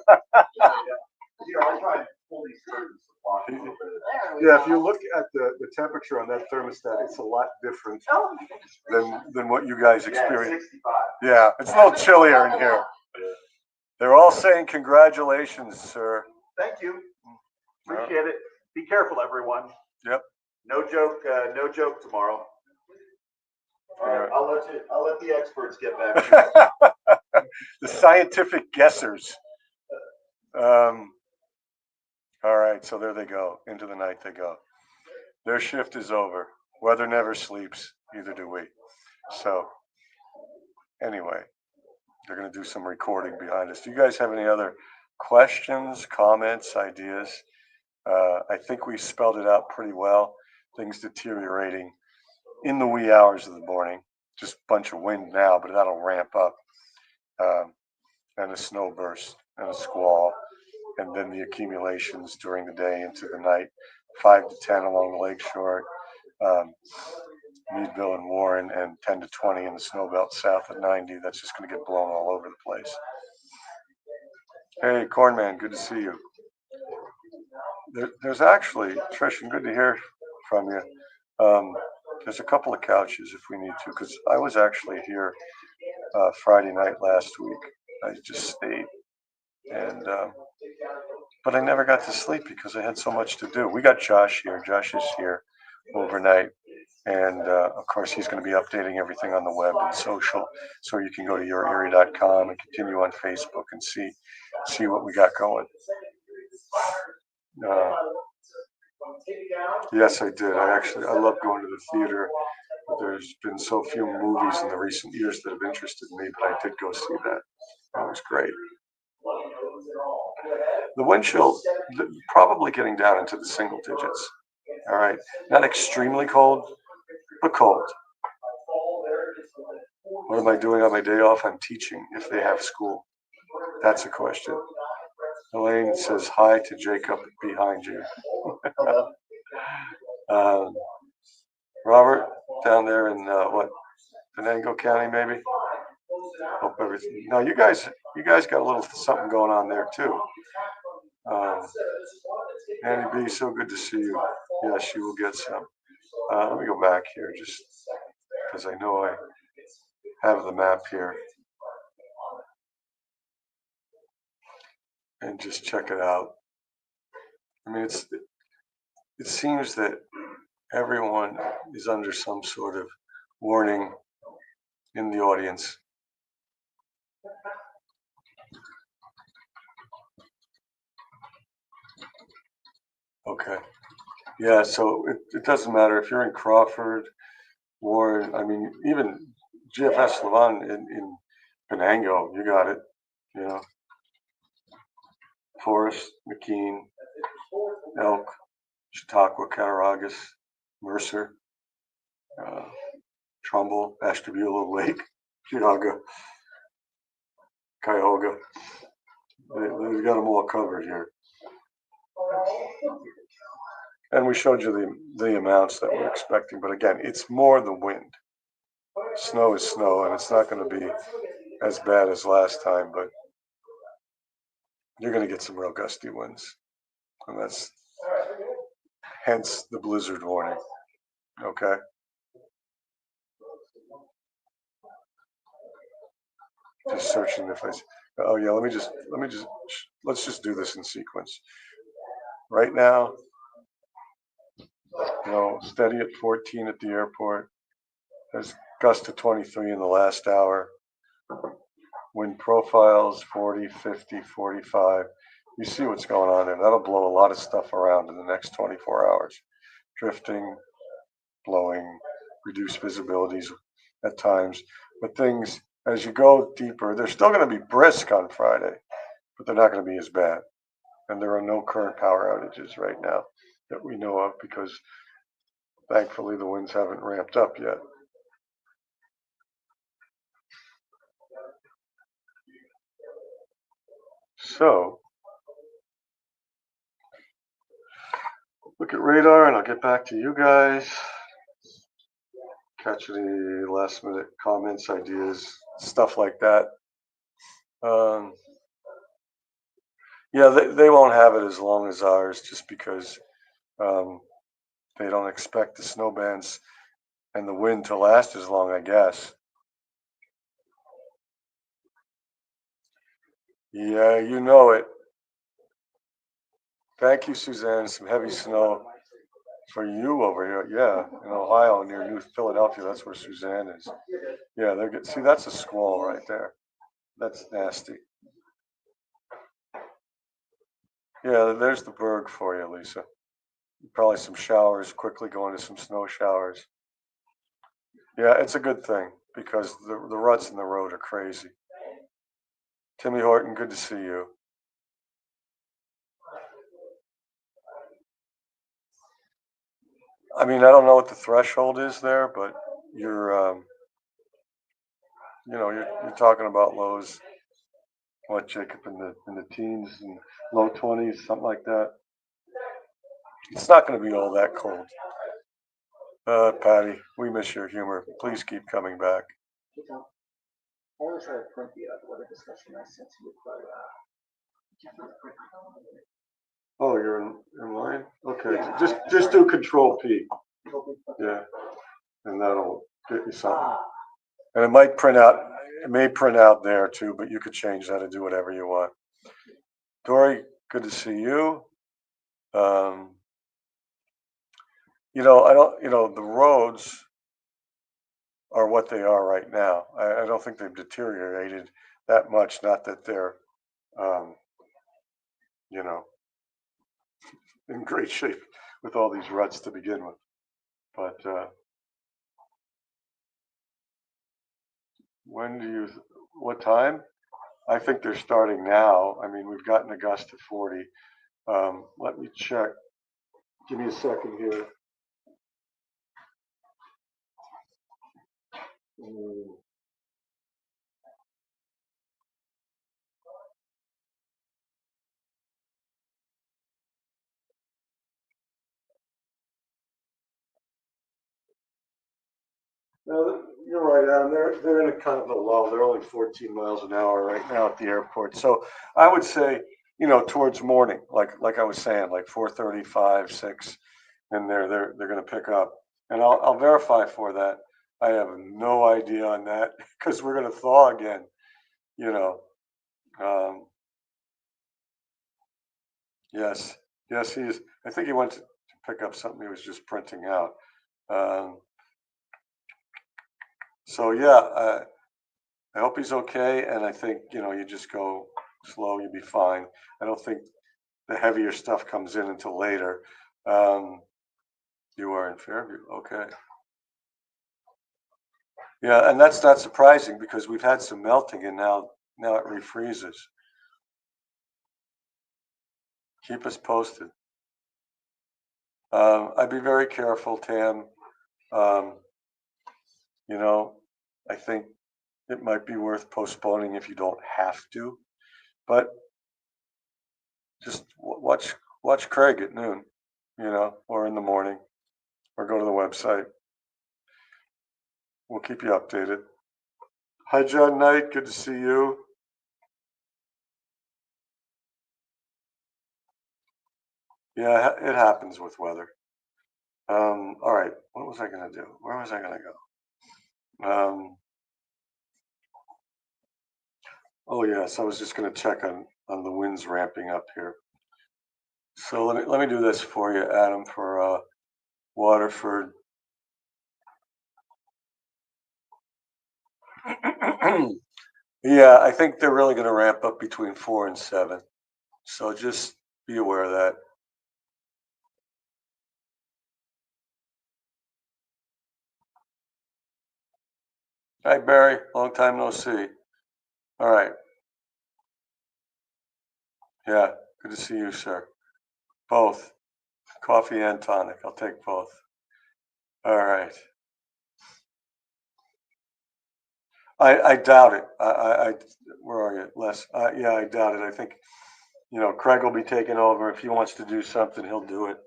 try and pull these curtains. Yeah, if you look at the temperature on that thermostat, it's a lot different than what you guys experience. Yeah, it's a little chillier in here. They're all saying congratulations, sir. Thank you. Appreciate it. Be careful, everyone. Yep. No joke tomorrow. All right, I'll let the experts get back to you. The scientific guessers. All right, so there they go. Into the night they go. Their shift is over. Weather never sleeps, either do we. So, anyway, they're going to do some recording behind us. Do you guys have any other questions, comments, ideas? I think we spelled it out pretty well. Things deteriorating in the wee hours of the morning. Just a bunch of wind now, but that'll ramp up. And a snow burst and a squall. And then the accumulations during the day into the night, 5 to 10 along the lakeshore, Meadville and Warren, and 10 to 20 in the snowbelt south of 90. That's just going to get blown all over the place. Hey, Cornman, good to see you. There's actually, Trishan, good to hear from you. There's a couple of couches if we need to, because I was actually here Friday night last week. I just stayed. And but I never got to sleep because I had so much to do. We got Josh here. Josh is here overnight, and of course he's going to be updating everything on the web and social, so you can go to yourerie.com and continue on Facebook and see what we got going. Yes, I did. I love going to the theater. But there's been so few movies in the recent years that have interested me, but I did go see that. That was great. The wind chill probably getting down into the single digits. All right, not extremely cold, but cold. What am I doing on my day off? I'm teaching if they have school. That's a question. Elaine says hi to Jacob behind you. Robert down there in Venango County, maybe. Hope everything. Now you guys got a little something going on there too. Annie B, so good to see you. Yeah, she will get some. Let me go back here just because I know I have the map here and just check it out. I mean, it seems that everyone is under some sort of warning in the audience. Okay. Yeah, so it doesn't matter if you're in Crawford, Warren, I mean, even GFS Levant in Penango, you got it, you know, Forest, McKean, Elk, Chautauqua, Cattaraugus, Mercer, Trumbull, Ashtabula, Lake, Geauga, Cuyahoga. They've got them all covered here. And we showed you the amounts that we're expecting, but again, it's more the wind. Snow is snow, and it's not going to be as bad as last time, but you're going to get some real gusty winds, and that's hence the blizzard warning. Okay. Just searching if I. Oh yeah, let's just do this in sequence. Right now, steady at 14 at the airport. There's gust to 23 in the last hour. Wind profiles 40, 50, 45. You see what's going on there. That'll blow a lot of stuff around in the next 24 hours. Drifting, blowing, reduced visibilities at times. But things, as you go deeper, they're still going to be brisk on Friday, but they're not going to be as bad. And there are no current power outages right now that we know of because thankfully the winds haven't ramped up yet. So, look at radar and I'll get back to you guys. Catch any last minute comments, ideas, stuff like that. Yeah, they won't have it as long as ours just because they don't expect the snow bands and the wind to last as long, I guess. Yeah, you know it. Thank you, Suzanne. Some heavy snow for you over here. Yeah, in Ohio near New Philadelphia. That's where Suzanne is. Yeah, see, that's a squall right there. That's nasty. Yeah, there's the berg for you, Lisa. Probably some showers, quickly going to some snow showers. Yeah, it's a good thing because the ruts in the road are crazy. Timmy Horton, good to see you. I mean, I don't know what the threshold is there, but you're talking about lows. What, Jacob, in the teens and low 20s, something like that. It's not going to be all that cold. Patty, we miss your humor. Please keep coming back. I always try to print the other discussion I sent to you, but Oh, you're in line? Okay, yeah, just do Control P. Yeah, and that'll get you something. And it may print out there too, but you could change that and do whatever you want. Dory, good to see you. The roads are what they are right now. I don't think they've deteriorated that much. Not that they're, in great shape with all these ruts to begin with. But what time? I think they're starting now. I mean, we've gotten a gust of 40. Let me check. Give me a second here. Now, you're right, Adam. They're in a kind of a lull. They're only 14 miles an hour right now at the airport. So I would say, towards morning, like I was saying, like 4:35, 6, and they're going to pick up. And I'll verify for that. I have no idea on that because we're going to thaw again. You know. Yes, yes, he's. I think he went to pick up something he was just printing out. Um, so yeah, I hope he's okay, and I think you just go slow, you'll be fine. I don't think the heavier stuff comes in until later. Um, you are in Fairview, okay? Yeah, and that's not surprising because we've had some melting, and now it refreezes. Keep us posted. I'd be very careful, Tam. Um, I think it might be worth postponing if you don't have to, but just watch Craig at noon, or in the morning, or go to the website. We'll keep you updated. Hi, John Knight. Good to see you. Yeah, it happens with weather. All right. What was I going to do? Where was I going to go? Oh yes, I was just going to check on the winds ramping up here. So let me do this for you, Adam, for Waterford. Yeah, I think they're really going to ramp up between 4 and 7. So just be aware of that. Hi, Barry. Long time no see. All right. Yeah, good to see you, sir. Both. Coffee and tonic. I'll take both. All right. I doubt it. Where are you, Les? Yeah, I doubt it. I think, Craig will be taking over. If he wants to do something, he'll do it.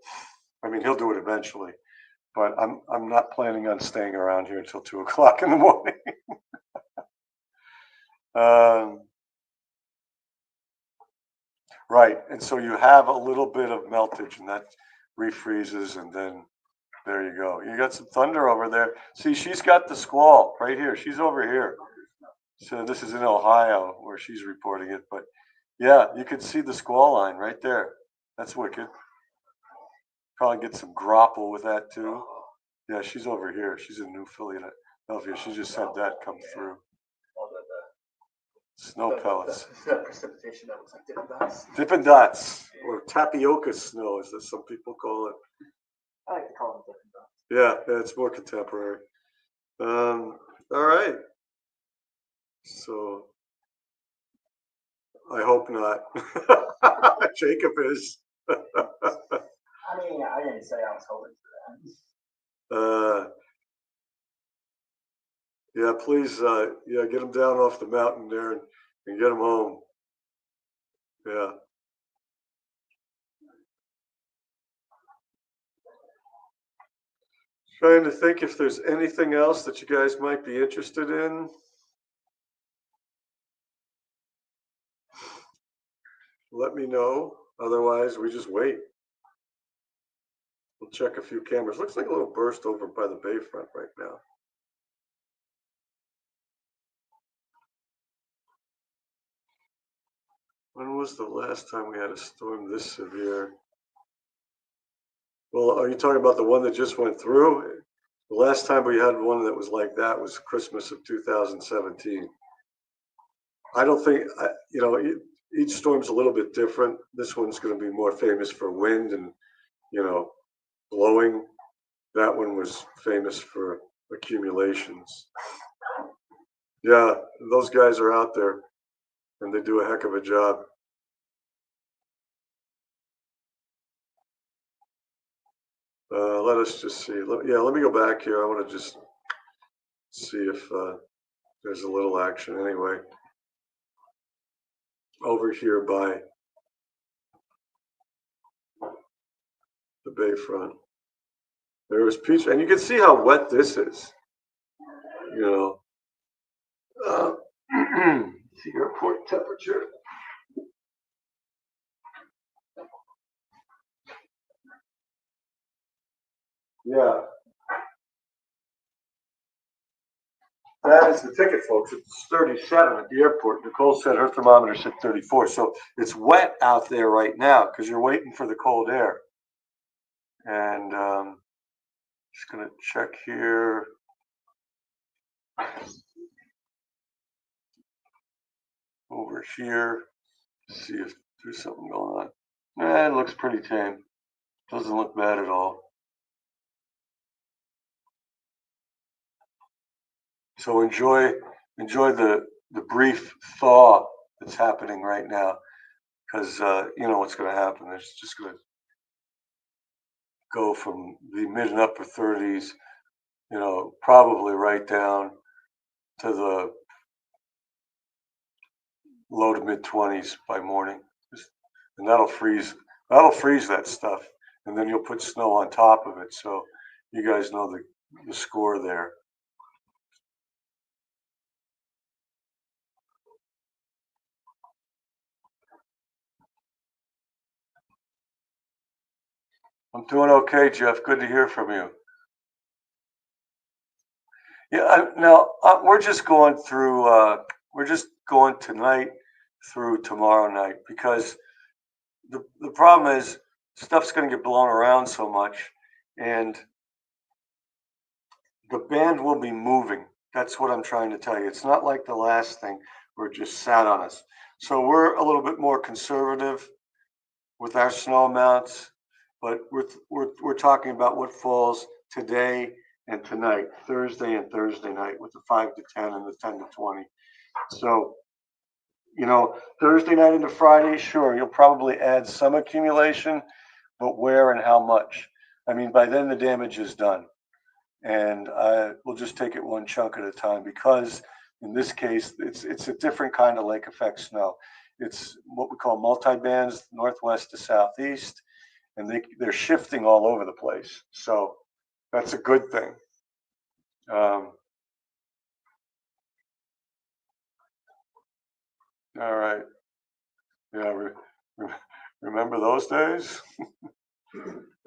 I mean, he'll do it eventually. But I'm not planning on staying around here until 2 o'clock in the morning. um, right. And so you have a little bit of meltage, and that refreezes, and then there you go. You got some thunder over there. See, she's got the squall right here. She's over here. So this is in Ohio where she's reporting it. But yeah, you can see the squall line right there. That's wicked. Probably get some grapple with that too. Yeah, she's over here. She's in New Philadelphia. She just had that come through. Snow pellets. Precipitation that looks like Dippin' Dots. Dippin' Dots, or tapioca snow, as some people call it. I like to call them Dippin' Dots. Yeah, it's more contemporary. All right. So I hope not. Jacob is. I mean, I didn't say I was hoping for uh, yeah, please, get him down off the mountain there and get him home. Yeah. Trying to think if there's anything else that you guys might be interested in. Let me know. Otherwise, we just wait. We'll check a few cameras. Looks like a little burst over by the bayfront right now. When was the last time we had a storm this severe? Well, are you talking about the one that just went through? The last time we had one that was like that was Christmas of 2017. I don't think, each storm's a little bit different. This one's going to be more famous for wind and, blowing. That one was famous for accumulations. Yeah, those guys are out there and they do a heck of a job. Let us just see. Let me go back here. I want to just see if there's a little action anyway. Over here by the bayfront. There was Peach, and you can see how wet this is. you know, the airport temperature. Yeah. That is the ticket, folks. It's 37 at the airport. Nicole said her thermometer said 34. So it's wet out there right now because you're waiting for the cold air. And just going to check here. Over here. See if there's something going on. It looks pretty tame. Doesn't look bad at all. So enjoy the brief thaw that's happening right now, because you know what's going to happen. It's just going to go from the mid and upper 30s, you know, probably right down to the low to mid 20s by morning, and that'll freeze that stuff, and then you'll put snow on top of it. So you guys know the score there. I'm doing okay, Jeff. Good to hear from you. Yeah, we're just going through. We're just going tonight through tomorrow night because the problem is stuff's going to get blown around so much, and the band will be moving. That's what I'm trying to tell you. It's not like the last thing where it just sat on us. So we're a little bit more conservative with our snow amounts, but we're talking about what falls today and tonight, Thursday and Thursday night, with the 5 to 10 and the 10 to 20. So, you know, Thursday night into Friday, sure, you'll probably add some accumulation, but where and how much? I mean, by then the damage is done. And we'll just take it one chunk at a time, because in this case, it's a different kind of lake effect snow. It's what we call multi-bands, northwest to southeast, and they're shifting all over the place. So that's a good thing. All right. Yeah, remember those days?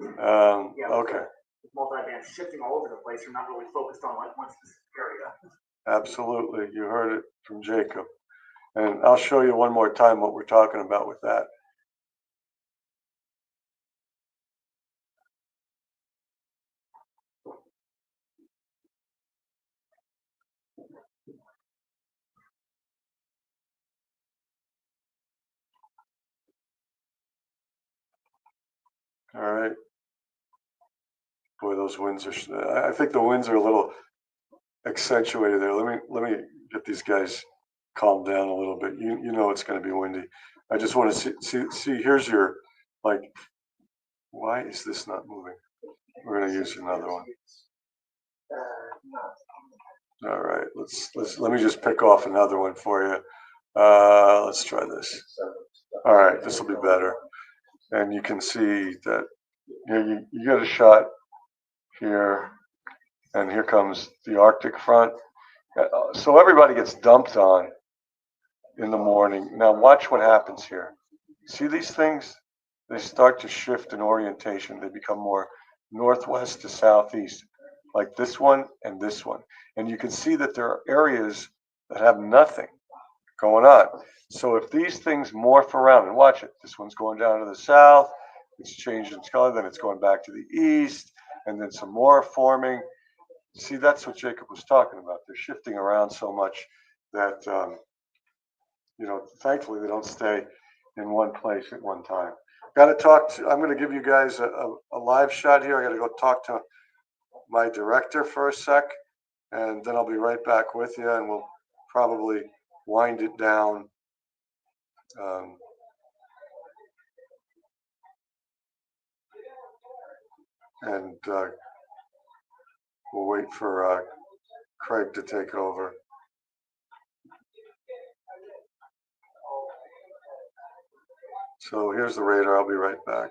Okay. Multi-band shifting all over the place. You're not really focused on like one specific area. Absolutely. You heard it from Jacob. And I'll show you one more time what we're talking about with that. All right. Boy, those winds are. I think the winds are a little accentuated there. Let me get these guys calmed down a little bit. You know it's going to be windy. I just want to see. Here's your, like. Why is this not moving? We're going to use another one. All right. Let me just pick off another one for you. Let's try this. All right, this will be better. And you can see that you get a shot here, and here comes the Arctic front. So everybody gets dumped on in the morning. Now watch what happens here. See these things? They start to shift in orientation. They become more northwest to southeast, like this one and this one. And you can see that there are areas that have nothing going on. So if these things morph around, and watch it, this one's going down to the south, it's changing its color, then it's going back to the east, and then some more forming. See, that's what Jacob was talking about. They're shifting around so much that, you know, thankfully they don't stay in one place at one time. Got to talk to, I'm going to give you guys a live shot here. I got to go talk to my director for a sec, and then I'll be right back with you, and we'll probably wind it down. And we'll wait for Craig to take over. So here's the radar. I'll be right back.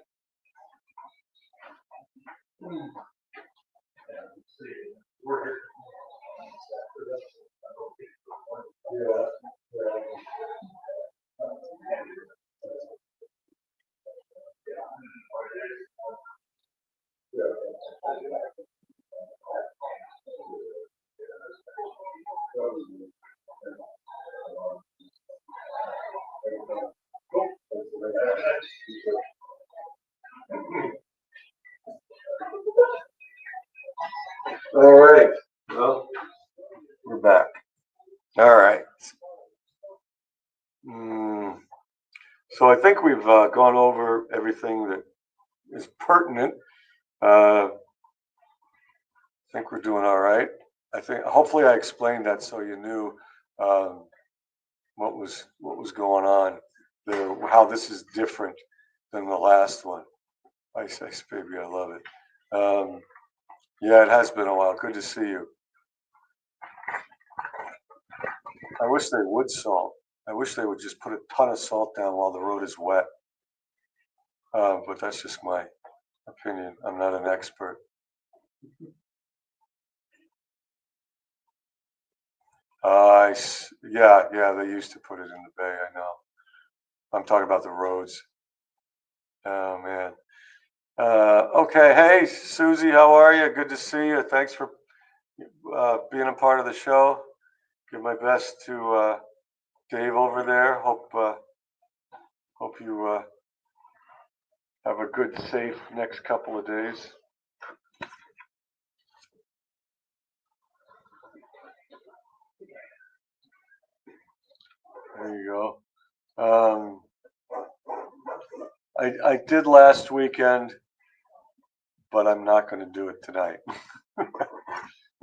All right. Well, we're back. All right. So I think we've gone over everything that is pertinent. I think we're doing all right. I think hopefully I explained that so you knew what was going on, how this is different than the last one. Ice baby, I love it. Yeah, it has been a while. Good to see you. I wish they would salt. I wish they would just put a ton of salt down while the road is wet. But that's just my opinion. I'm not an expert. Yeah, they used to put it in the bay. I know. I'm talking about the roads. Oh man. Okay. Hey, Susie, how are you? Good to see you. Thanks for being a part of the show. Give my best to Dave over there. Hope you have a good, safe next couple of days. There you go. I did last weekend, but I'm not going to do it tonight.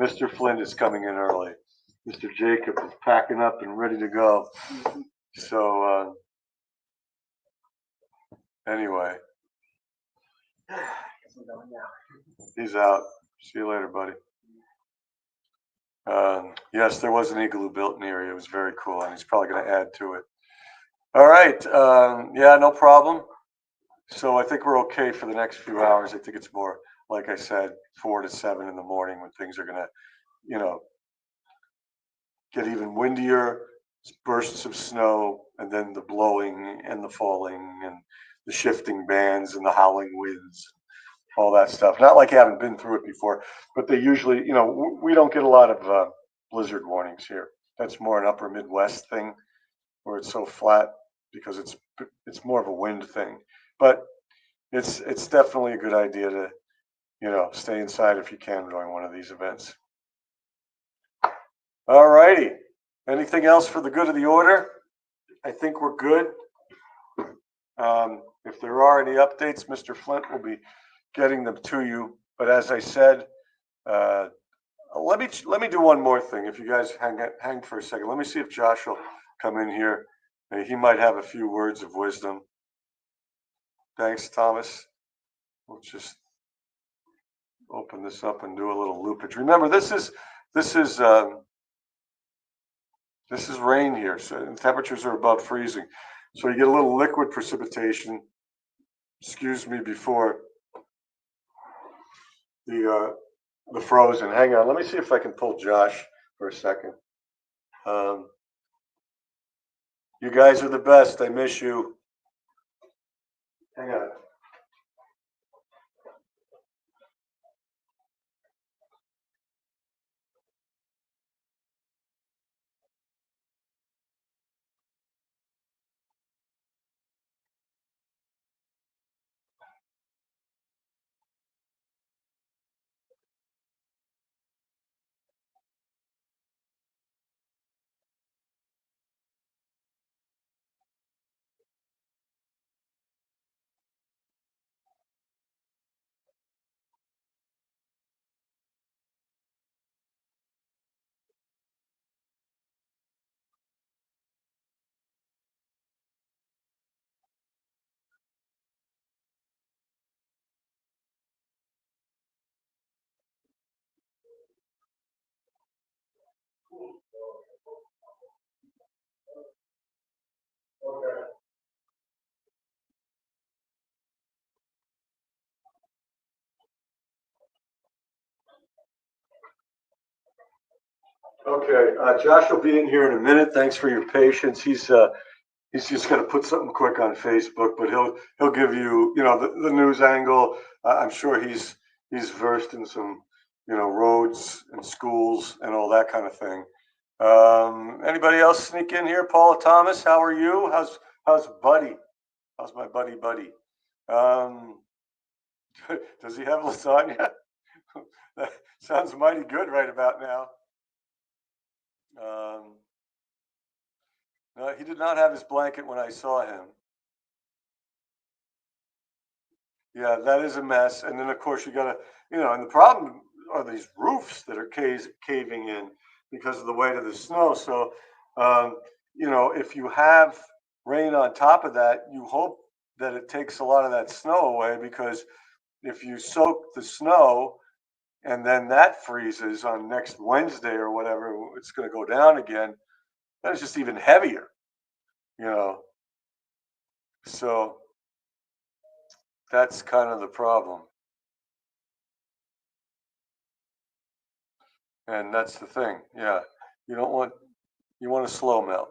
Mr. Flint is coming in early. Mr. Jacob is packing up and ready to go. So anyway, he's out. See you later, buddy. Yes, there was an igloo built in the area. It was very cool, and he's probably going to add to it. All right. Yeah, no problem. So I think we're okay for the next few hours. I think it's more, like I said, 4 to 7 in the morning when things are going to, get even windier, bursts of snow, and then the blowing and the falling and the shifting bands and the howling winds, all that stuff. Not like you haven't been through it before, but they usually, we don't get a lot of blizzard warnings here. That's more an upper Midwest thing where it's so flat because it's more of a wind thing. But it's definitely a good idea to, stay inside if you can during one of these events. All righty. Anything else for the good of the order? I think we're good. If there are any updates, Mr. Flint will be getting them to you. But as I said, let me do one more thing. If you guys hang for a second, let me see if Josh will come in here. He might have a few words of wisdom. Thanks, Thomas. We'll just open this up and do a little loopage. Remember, this is rain here, so the temperatures are above freezing. So you get a little liquid precipitation, before the frozen. Hang on, let me see if I can pull Josh for a second. You guys are the best. I miss you. Hang on. Okay, Josh will be in here in a minute. Thanks for your patience. He's just going to put something quick on Facebook, but he'll give you the news angle. I'm sure he's versed in some roads and schools and all that kind of thing. Anybody else sneak in here? Paula Thomas, how are you? How's Buddy? How's my buddy? Does he have lasagna? That sounds mighty good right about now. No, he did not have his blanket when I saw him. Yeah, that is a mess. And then, of course, you got to, and the problem are these roofs that are caving in because of the weight of the snow. So, if you have rain on top of that, you hope that it takes a lot of that snow away, because if you soak the snow and then that freezes on next Wednesday or whatever, it's going to go down again. Then it's just even heavier, So that's kind of the problem. And that's the thing. Yeah. You want a slow melt,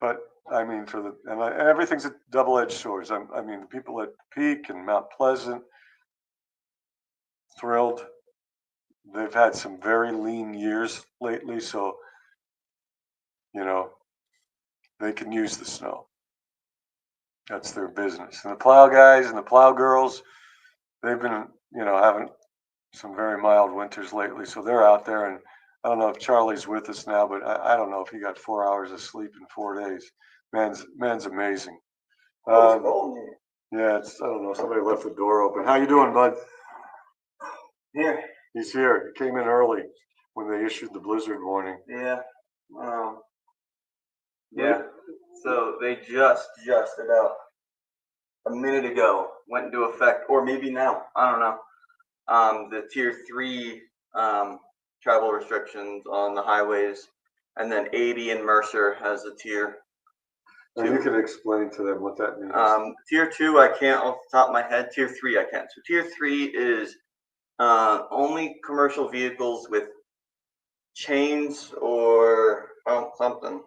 But I mean, and everything's a double-edged sword. I mean, the people at Peak and Mount Pleasant, thrilled. They've had some very lean years lately, so they can use the snow. That's their business. And the plow guys and the plow girls, they've been, having some very mild winters lately, so they're out there. And I don't know if Charlie's with us now, but I don't know if he got 4 hours of sleep in 4 days. Man's amazing. Yeah, I don't know. Somebody left the door open. How you doing, bud? Here. He's here. He came in early when they issued the blizzard warning. Yeah. Yeah. So they just about a minute ago went into effect, or maybe now. I don't know. The tier 3 travel restrictions on the highways, and then 80 in Mercer has a tier. And you can explain to them what that means. Tier 2, I can't off the top of my head. Tier 3, I can. So tier 3 is only commercial vehicles with chains or something.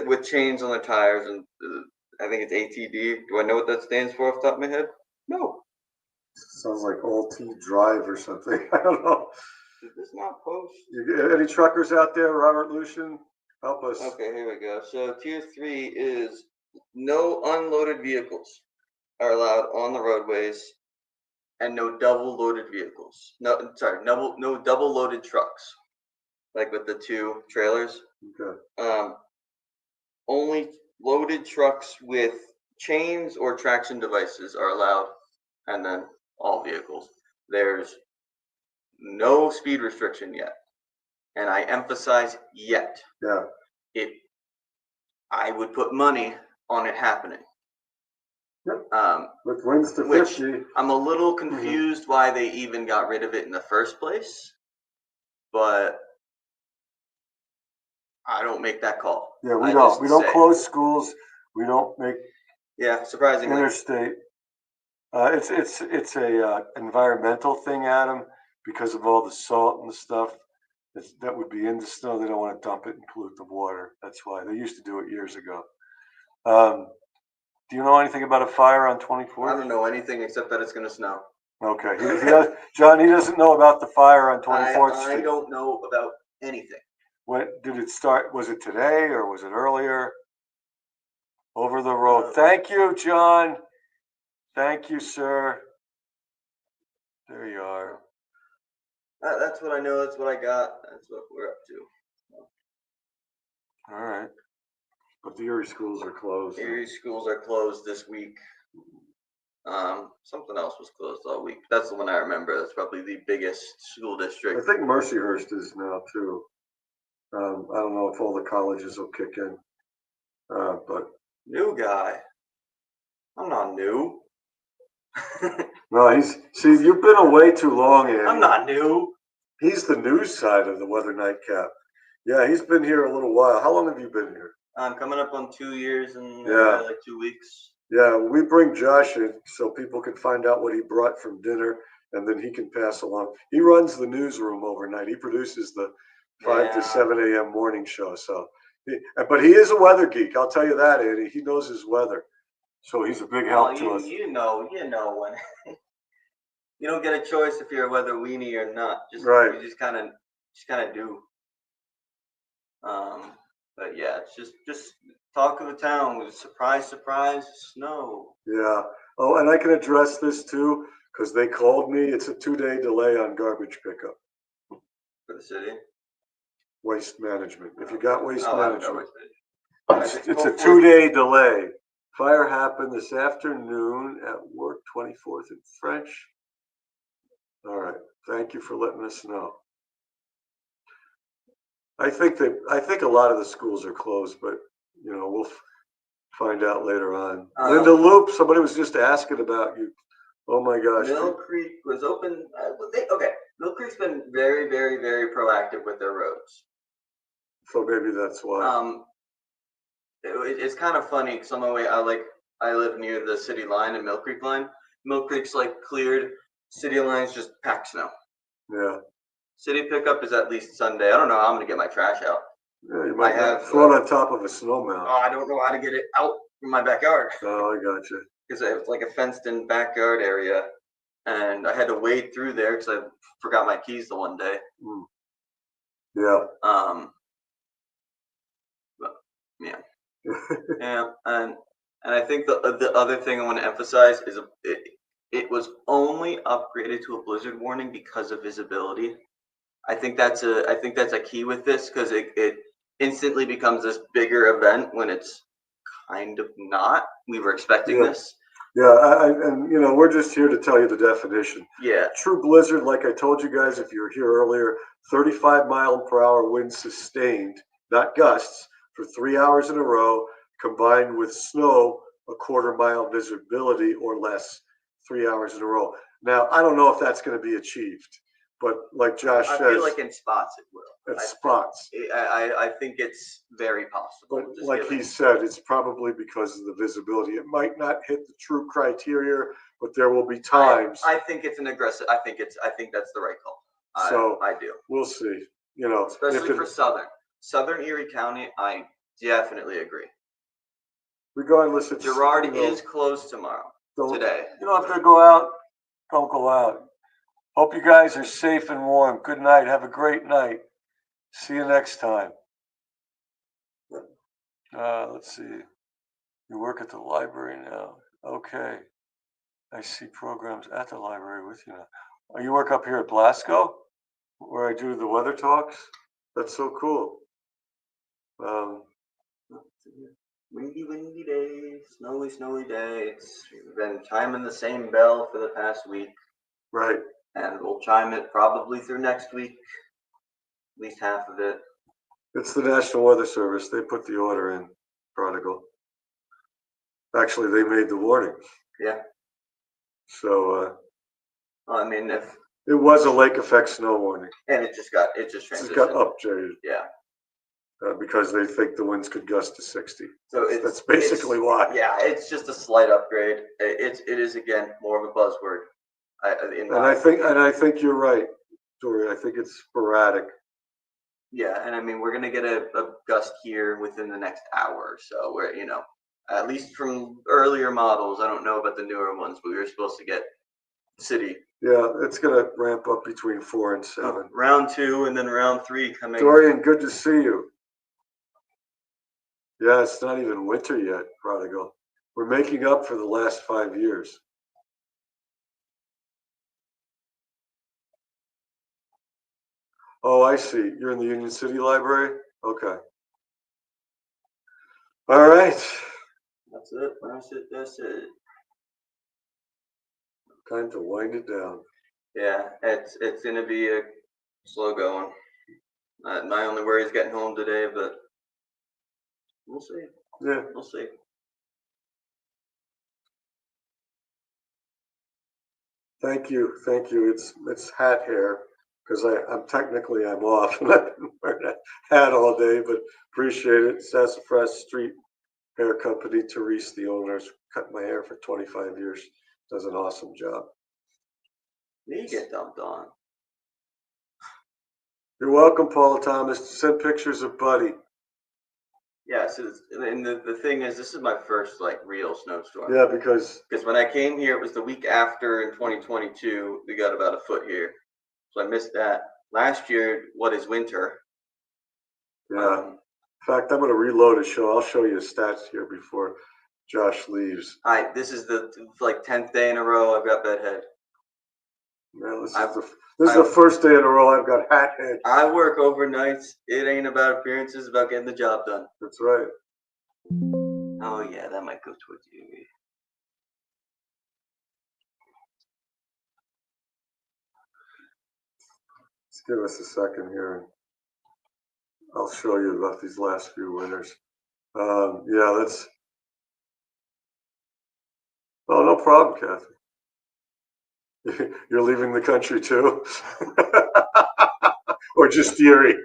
With chains on the tires, and I think it's ATD. Do I know what that stands for off the top of my head? No. Sounds like all-T drive or something. I don't know. Did this not post? Any truckers out there, Robert Lucian? Help us. Okay, here we go. So tier 3 is no unloaded vehicles are allowed on the roadways, and no double loaded vehicles. No double loaded trucks, like with the 2 trailers. Okay. Only loaded trucks with chains or traction devices are allowed, and then all vehicles. There's no speed restriction yet, and I emphasize yet. Yeah. I would put money on it happening. Yep. With winds to 50. I'm a little confused why they even got rid of it in the first place, but I don't make that call. Yeah, we don't. We don't close schools. We don't make. Yeah, surprisingly. Interstate. It's a environmental thing, Adam, because of all the salt and the stuff that would be in the snow. They don't want to dump it and pollute the water. That's why they used to do it years ago. Do you know anything about a fire on 24th? I don't know anything except that it's going to snow. Okay, he does, John. He doesn't know about the fire on 24th Street. I don't know about anything. When did it start? Was it today or was it earlier? Over the road. Thank you, John. Thank you, sir. There you are. That's what I know. That's what I got. That's what we're up to. All right. But the Erie schools are closed. Erie schools are closed this week. Something else was closed all week. That's the one I remember. That's probably the biggest school district. I think Mercyhurst is now too. I don't know if all the colleges will kick in. But new guy. I'm not new. No, you've been away too long, Andy. I'm not new. He's the news side of the Weather Nightcap. Yeah, he's been here a little while. How long have you been here? I'm coming up on 2 years and like 2 weeks. Yeah, we bring Josh in so people can find out what he brought from dinner, and then he can pass along. He runs the newsroom overnight. He produces the 5 to 7 a.m. morning show. So, but he is a weather geek. I'll tell you that, Andy. He knows his weather, so he's a big help to us. You know when you don't get a choice if you're a weather weenie or not. Right. You just kind of do. But yeah, it's just talk of the town with surprise, snow. Yeah, Oh, and I can address this too, because they called me. It's a 2-day delay on garbage pickup, For the city? waste management. If you got waste Oh, I don't know management, waste it's a 2-day delay. Fire happened this afternoon at work, 24th and French. All right, thank you for letting us know. I think a lot of the schools are closed, but we'll find out later on. Linda Loop, somebody was just asking about you. Oh my gosh. Mill Creek was open. Okay, Mill Creek's been very, very, very proactive with their roads. So maybe that's why. It's kind of funny because on my way, I live near the city line and Mill Creek line. Mill Creek's like cleared. City line's just packed snow. Yeah. City pickup is at least Sunday. I don't know how I'm gonna get my trash out. Yeah, you might have thrown on top of a snow mound. I don't know how to get it out from my backyard. Oh, I got you. Because it's like a fenced-in backyard area, and I had to wade through there because I forgot my keys the one day. Mm. Yeah. But, yeah. Yeah, and I think the other thing I want to emphasize is it was only upgraded to a blizzard warning because of visibility. I think that's a key with this because it instantly becomes this bigger event when it's kind of not. We were expecting this. Yeah, and we're just here to tell you the definition. Yeah. True blizzard, like I told you guys if you were here earlier, 35-mile-per-hour winds sustained, not gusts, for 3 hours in a row, combined with snow, a quarter-mile visibility or less, 3 hours in a row. Now, I don't know if that's going to be achieved, but like Josh says, I feel like in spots it will. Spots. I think it's very possible. But like he said, it's probably because of the visibility. It might not hit the true criteria, but there will be times. I think it's an aggressive. I think that's the right call. I do. We'll see. Especially for Southern Erie County, I definitely agree. Regardless, it's Girard is closed tomorrow. Today. You don't have to go out. Don't go out. Hope you guys are safe and warm. Good night. Have a great night. See you next time. Let's see. You work at the library now. Okay. I see programs at the library with you now. Oh, you work up here at Blasco, where I do the weather talks? That's so cool. Windy day, snowy day. It's been chiming the same bell for the past week. Right. And we'll chime it probably through next week. At least half of it. It's the National Weather Service. They put the order in, Prodigal. Actually, they made the warning. Yeah. So, I mean, if it was a lake effect snow warning. And it just transitioned. Got updated. Yeah. Because they think the winds could gust to 60. So that's basically why. Yeah, it's just a slight upgrade. It is again more of a buzzword. I think you're right, Dory. I think it's sporadic. Yeah, and I mean we're gonna get a gust here within the next hour or so. Where at least from earlier models, I don't know about the newer ones, but we were supposed to get city. Yeah, it's gonna ramp up between 4 and 7. Round 2 and then round 3 coming. Dorian, good to see you. Yeah, it's not even winter yet, Prodigal. We're making up for the last 5 years. Oh, I see. You're in the Union City Library? Okay. All right. That's it. That's it. Time to wind it down. Yeah, it's gonna be a slow going. My only worry is getting home today, but we'll see. Yeah, we'll see. Thank you. It's hat hair because I'm off and I've been wearing a hat all day, but appreciate it. Sassafras Street Hair Company. Therese, the owner's cut my hair for 25 years. Does an awesome job. You get dumped on. You're welcome, Paula Thomas. Send pictures of Buddy. Yeah, and the thing is, this is my first real snowstorm. Yeah, because when I came here, it was the week after in 2022. We got about a foot here, so I missed that. Last year, what is winter? Yeah. In fact, I'm going to reload a show. I'll show you stats here before. Josh leaves. This is the like 10th day in a row I've got bedhead. Man, this is the first day in a row I've got hat head. I work overnights. It ain't about appearances, it's about getting the job done. That's right. Oh yeah, that might go towards you. Just give us a second here, and I'll show you about these last few winners. Yeah, that's. Oh, no problem, Kathy. You're leaving the country too, or just Erie?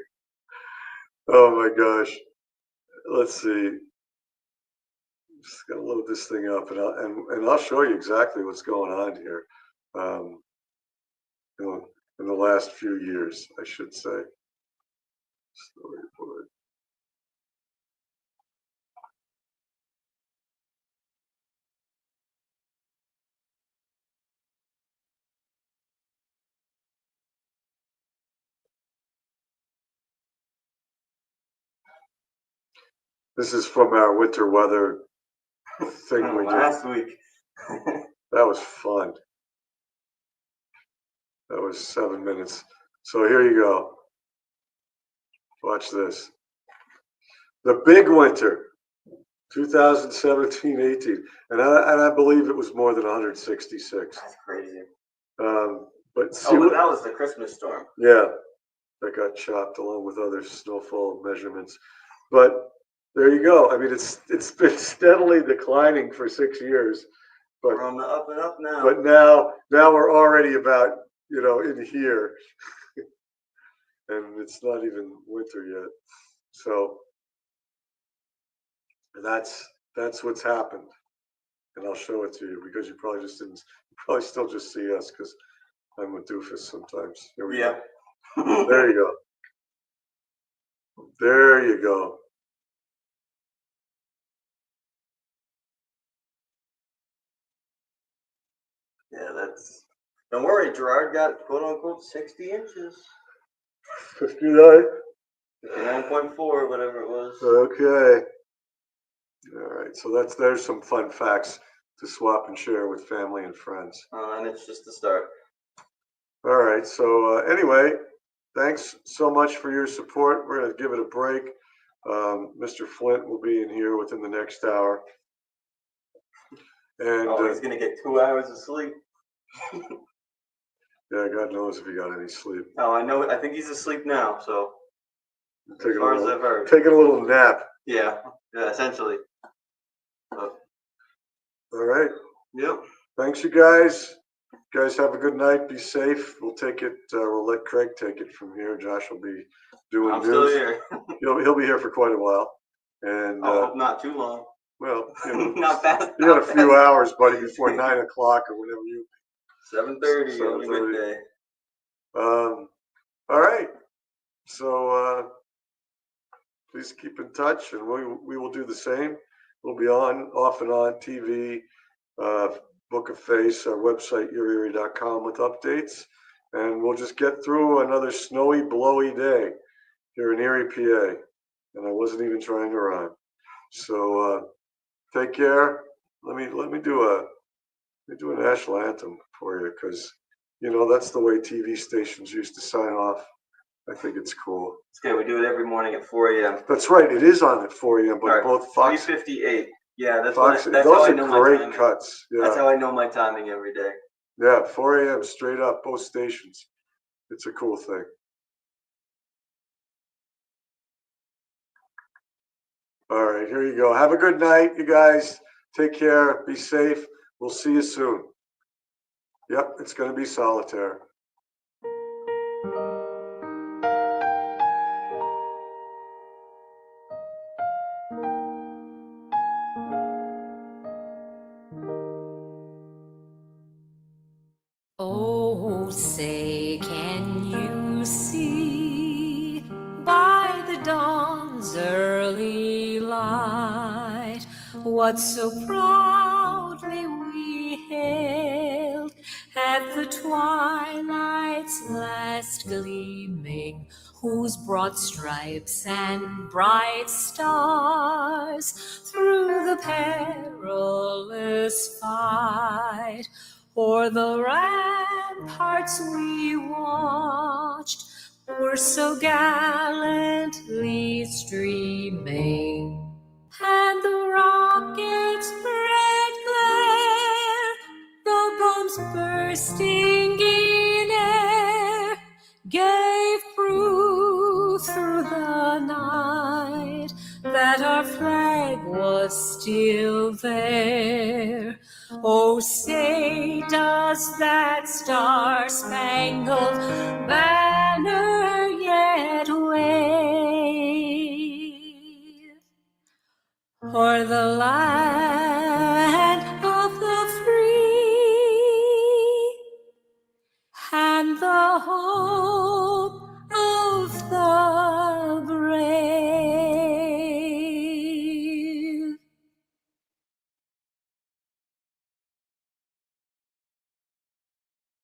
Oh my gosh. Let's see. Just gonna load this thing up, and I'll show you exactly what's going on here. In the last few years, I should say. Storyboard. This is from our winter weather thing we did last week. That was fun. That was 7 minutes. So here you go. Watch this. The big winter, 2017-18, and I believe it was more than 166. That's crazy. But see, but that was the Christmas storm. Yeah, that got chopped along with other snowfall measurements. But there you go. I mean, it's been steadily declining for 6 years. But we're on the up and up now. But now we're already about, in here. And it's not even winter yet. So that's what's happened. And I'll show it to you because you probably still just see us because I'm a doofus sometimes. Here we go. There you go. There you go. Yeah, don't worry, Gerard got quote unquote 60 inches. 59. 59.4, whatever it was. Okay. All right. So there's some fun facts to swap and share with family and friends. And it's just the start. All right. So anyway, thanks so much for your support. We're going to give it a break. Mr. Flint will be in here within the next hour. And he's going to get 2 hours of sleep. Yeah, God knows if he got any sleep. Oh, I know. I think he's asleep now. So as far as I've heard, taking a little nap. Yeah, essentially. All right. Yep. Thanks, you guys. You guys have a good night. Be safe. We'll take it. We'll let Craig take it from here. Josh will be doing I'm news. still here. He'll be here for quite a while. And I hope not too long. Well, not fast. You got a few hours, buddy, before 9 o'clock or whenever you. 7:30 on a good day. All right. So please keep in touch, and we will do the same. We'll be off and on TV, Book of Face, our website, Warning-Erie.com, with updates. And we'll just get through another snowy, blowy day here in Erie, PA. And I wasn't even trying to rhyme. So take care. Let me do a national anthem for you, because that's the way TV stations used to sign off. I think it's cool. It's good. We do it every morning at 4 a.m. That's right. It is on at 4 a.m. But right. both Fox 3:58. Yeah, that's Fox. that's those how I are know great my timing. cuts. Yeah. That's how I know my timing every day. Yeah, 4 a.m. straight up, both stations. It's a cool thing. All right, here you go. Have a good night, you guys. Take care. Be safe. We'll see you soon. Yep, it's going to be solitaire. Oh, say, can you see by the dawn's early light what so proudly we hailed at the twilight's its last gleaming, whose broad stripes and bright stars through the perilous fight o'er the ramparts we watched were so gallantly streaming. And the rocket's red glare, the bombs bursting in air, gave proof through the night that our flag was still there. Oh, say, does that star-spangled banner yet wave o'er the land of the free and the home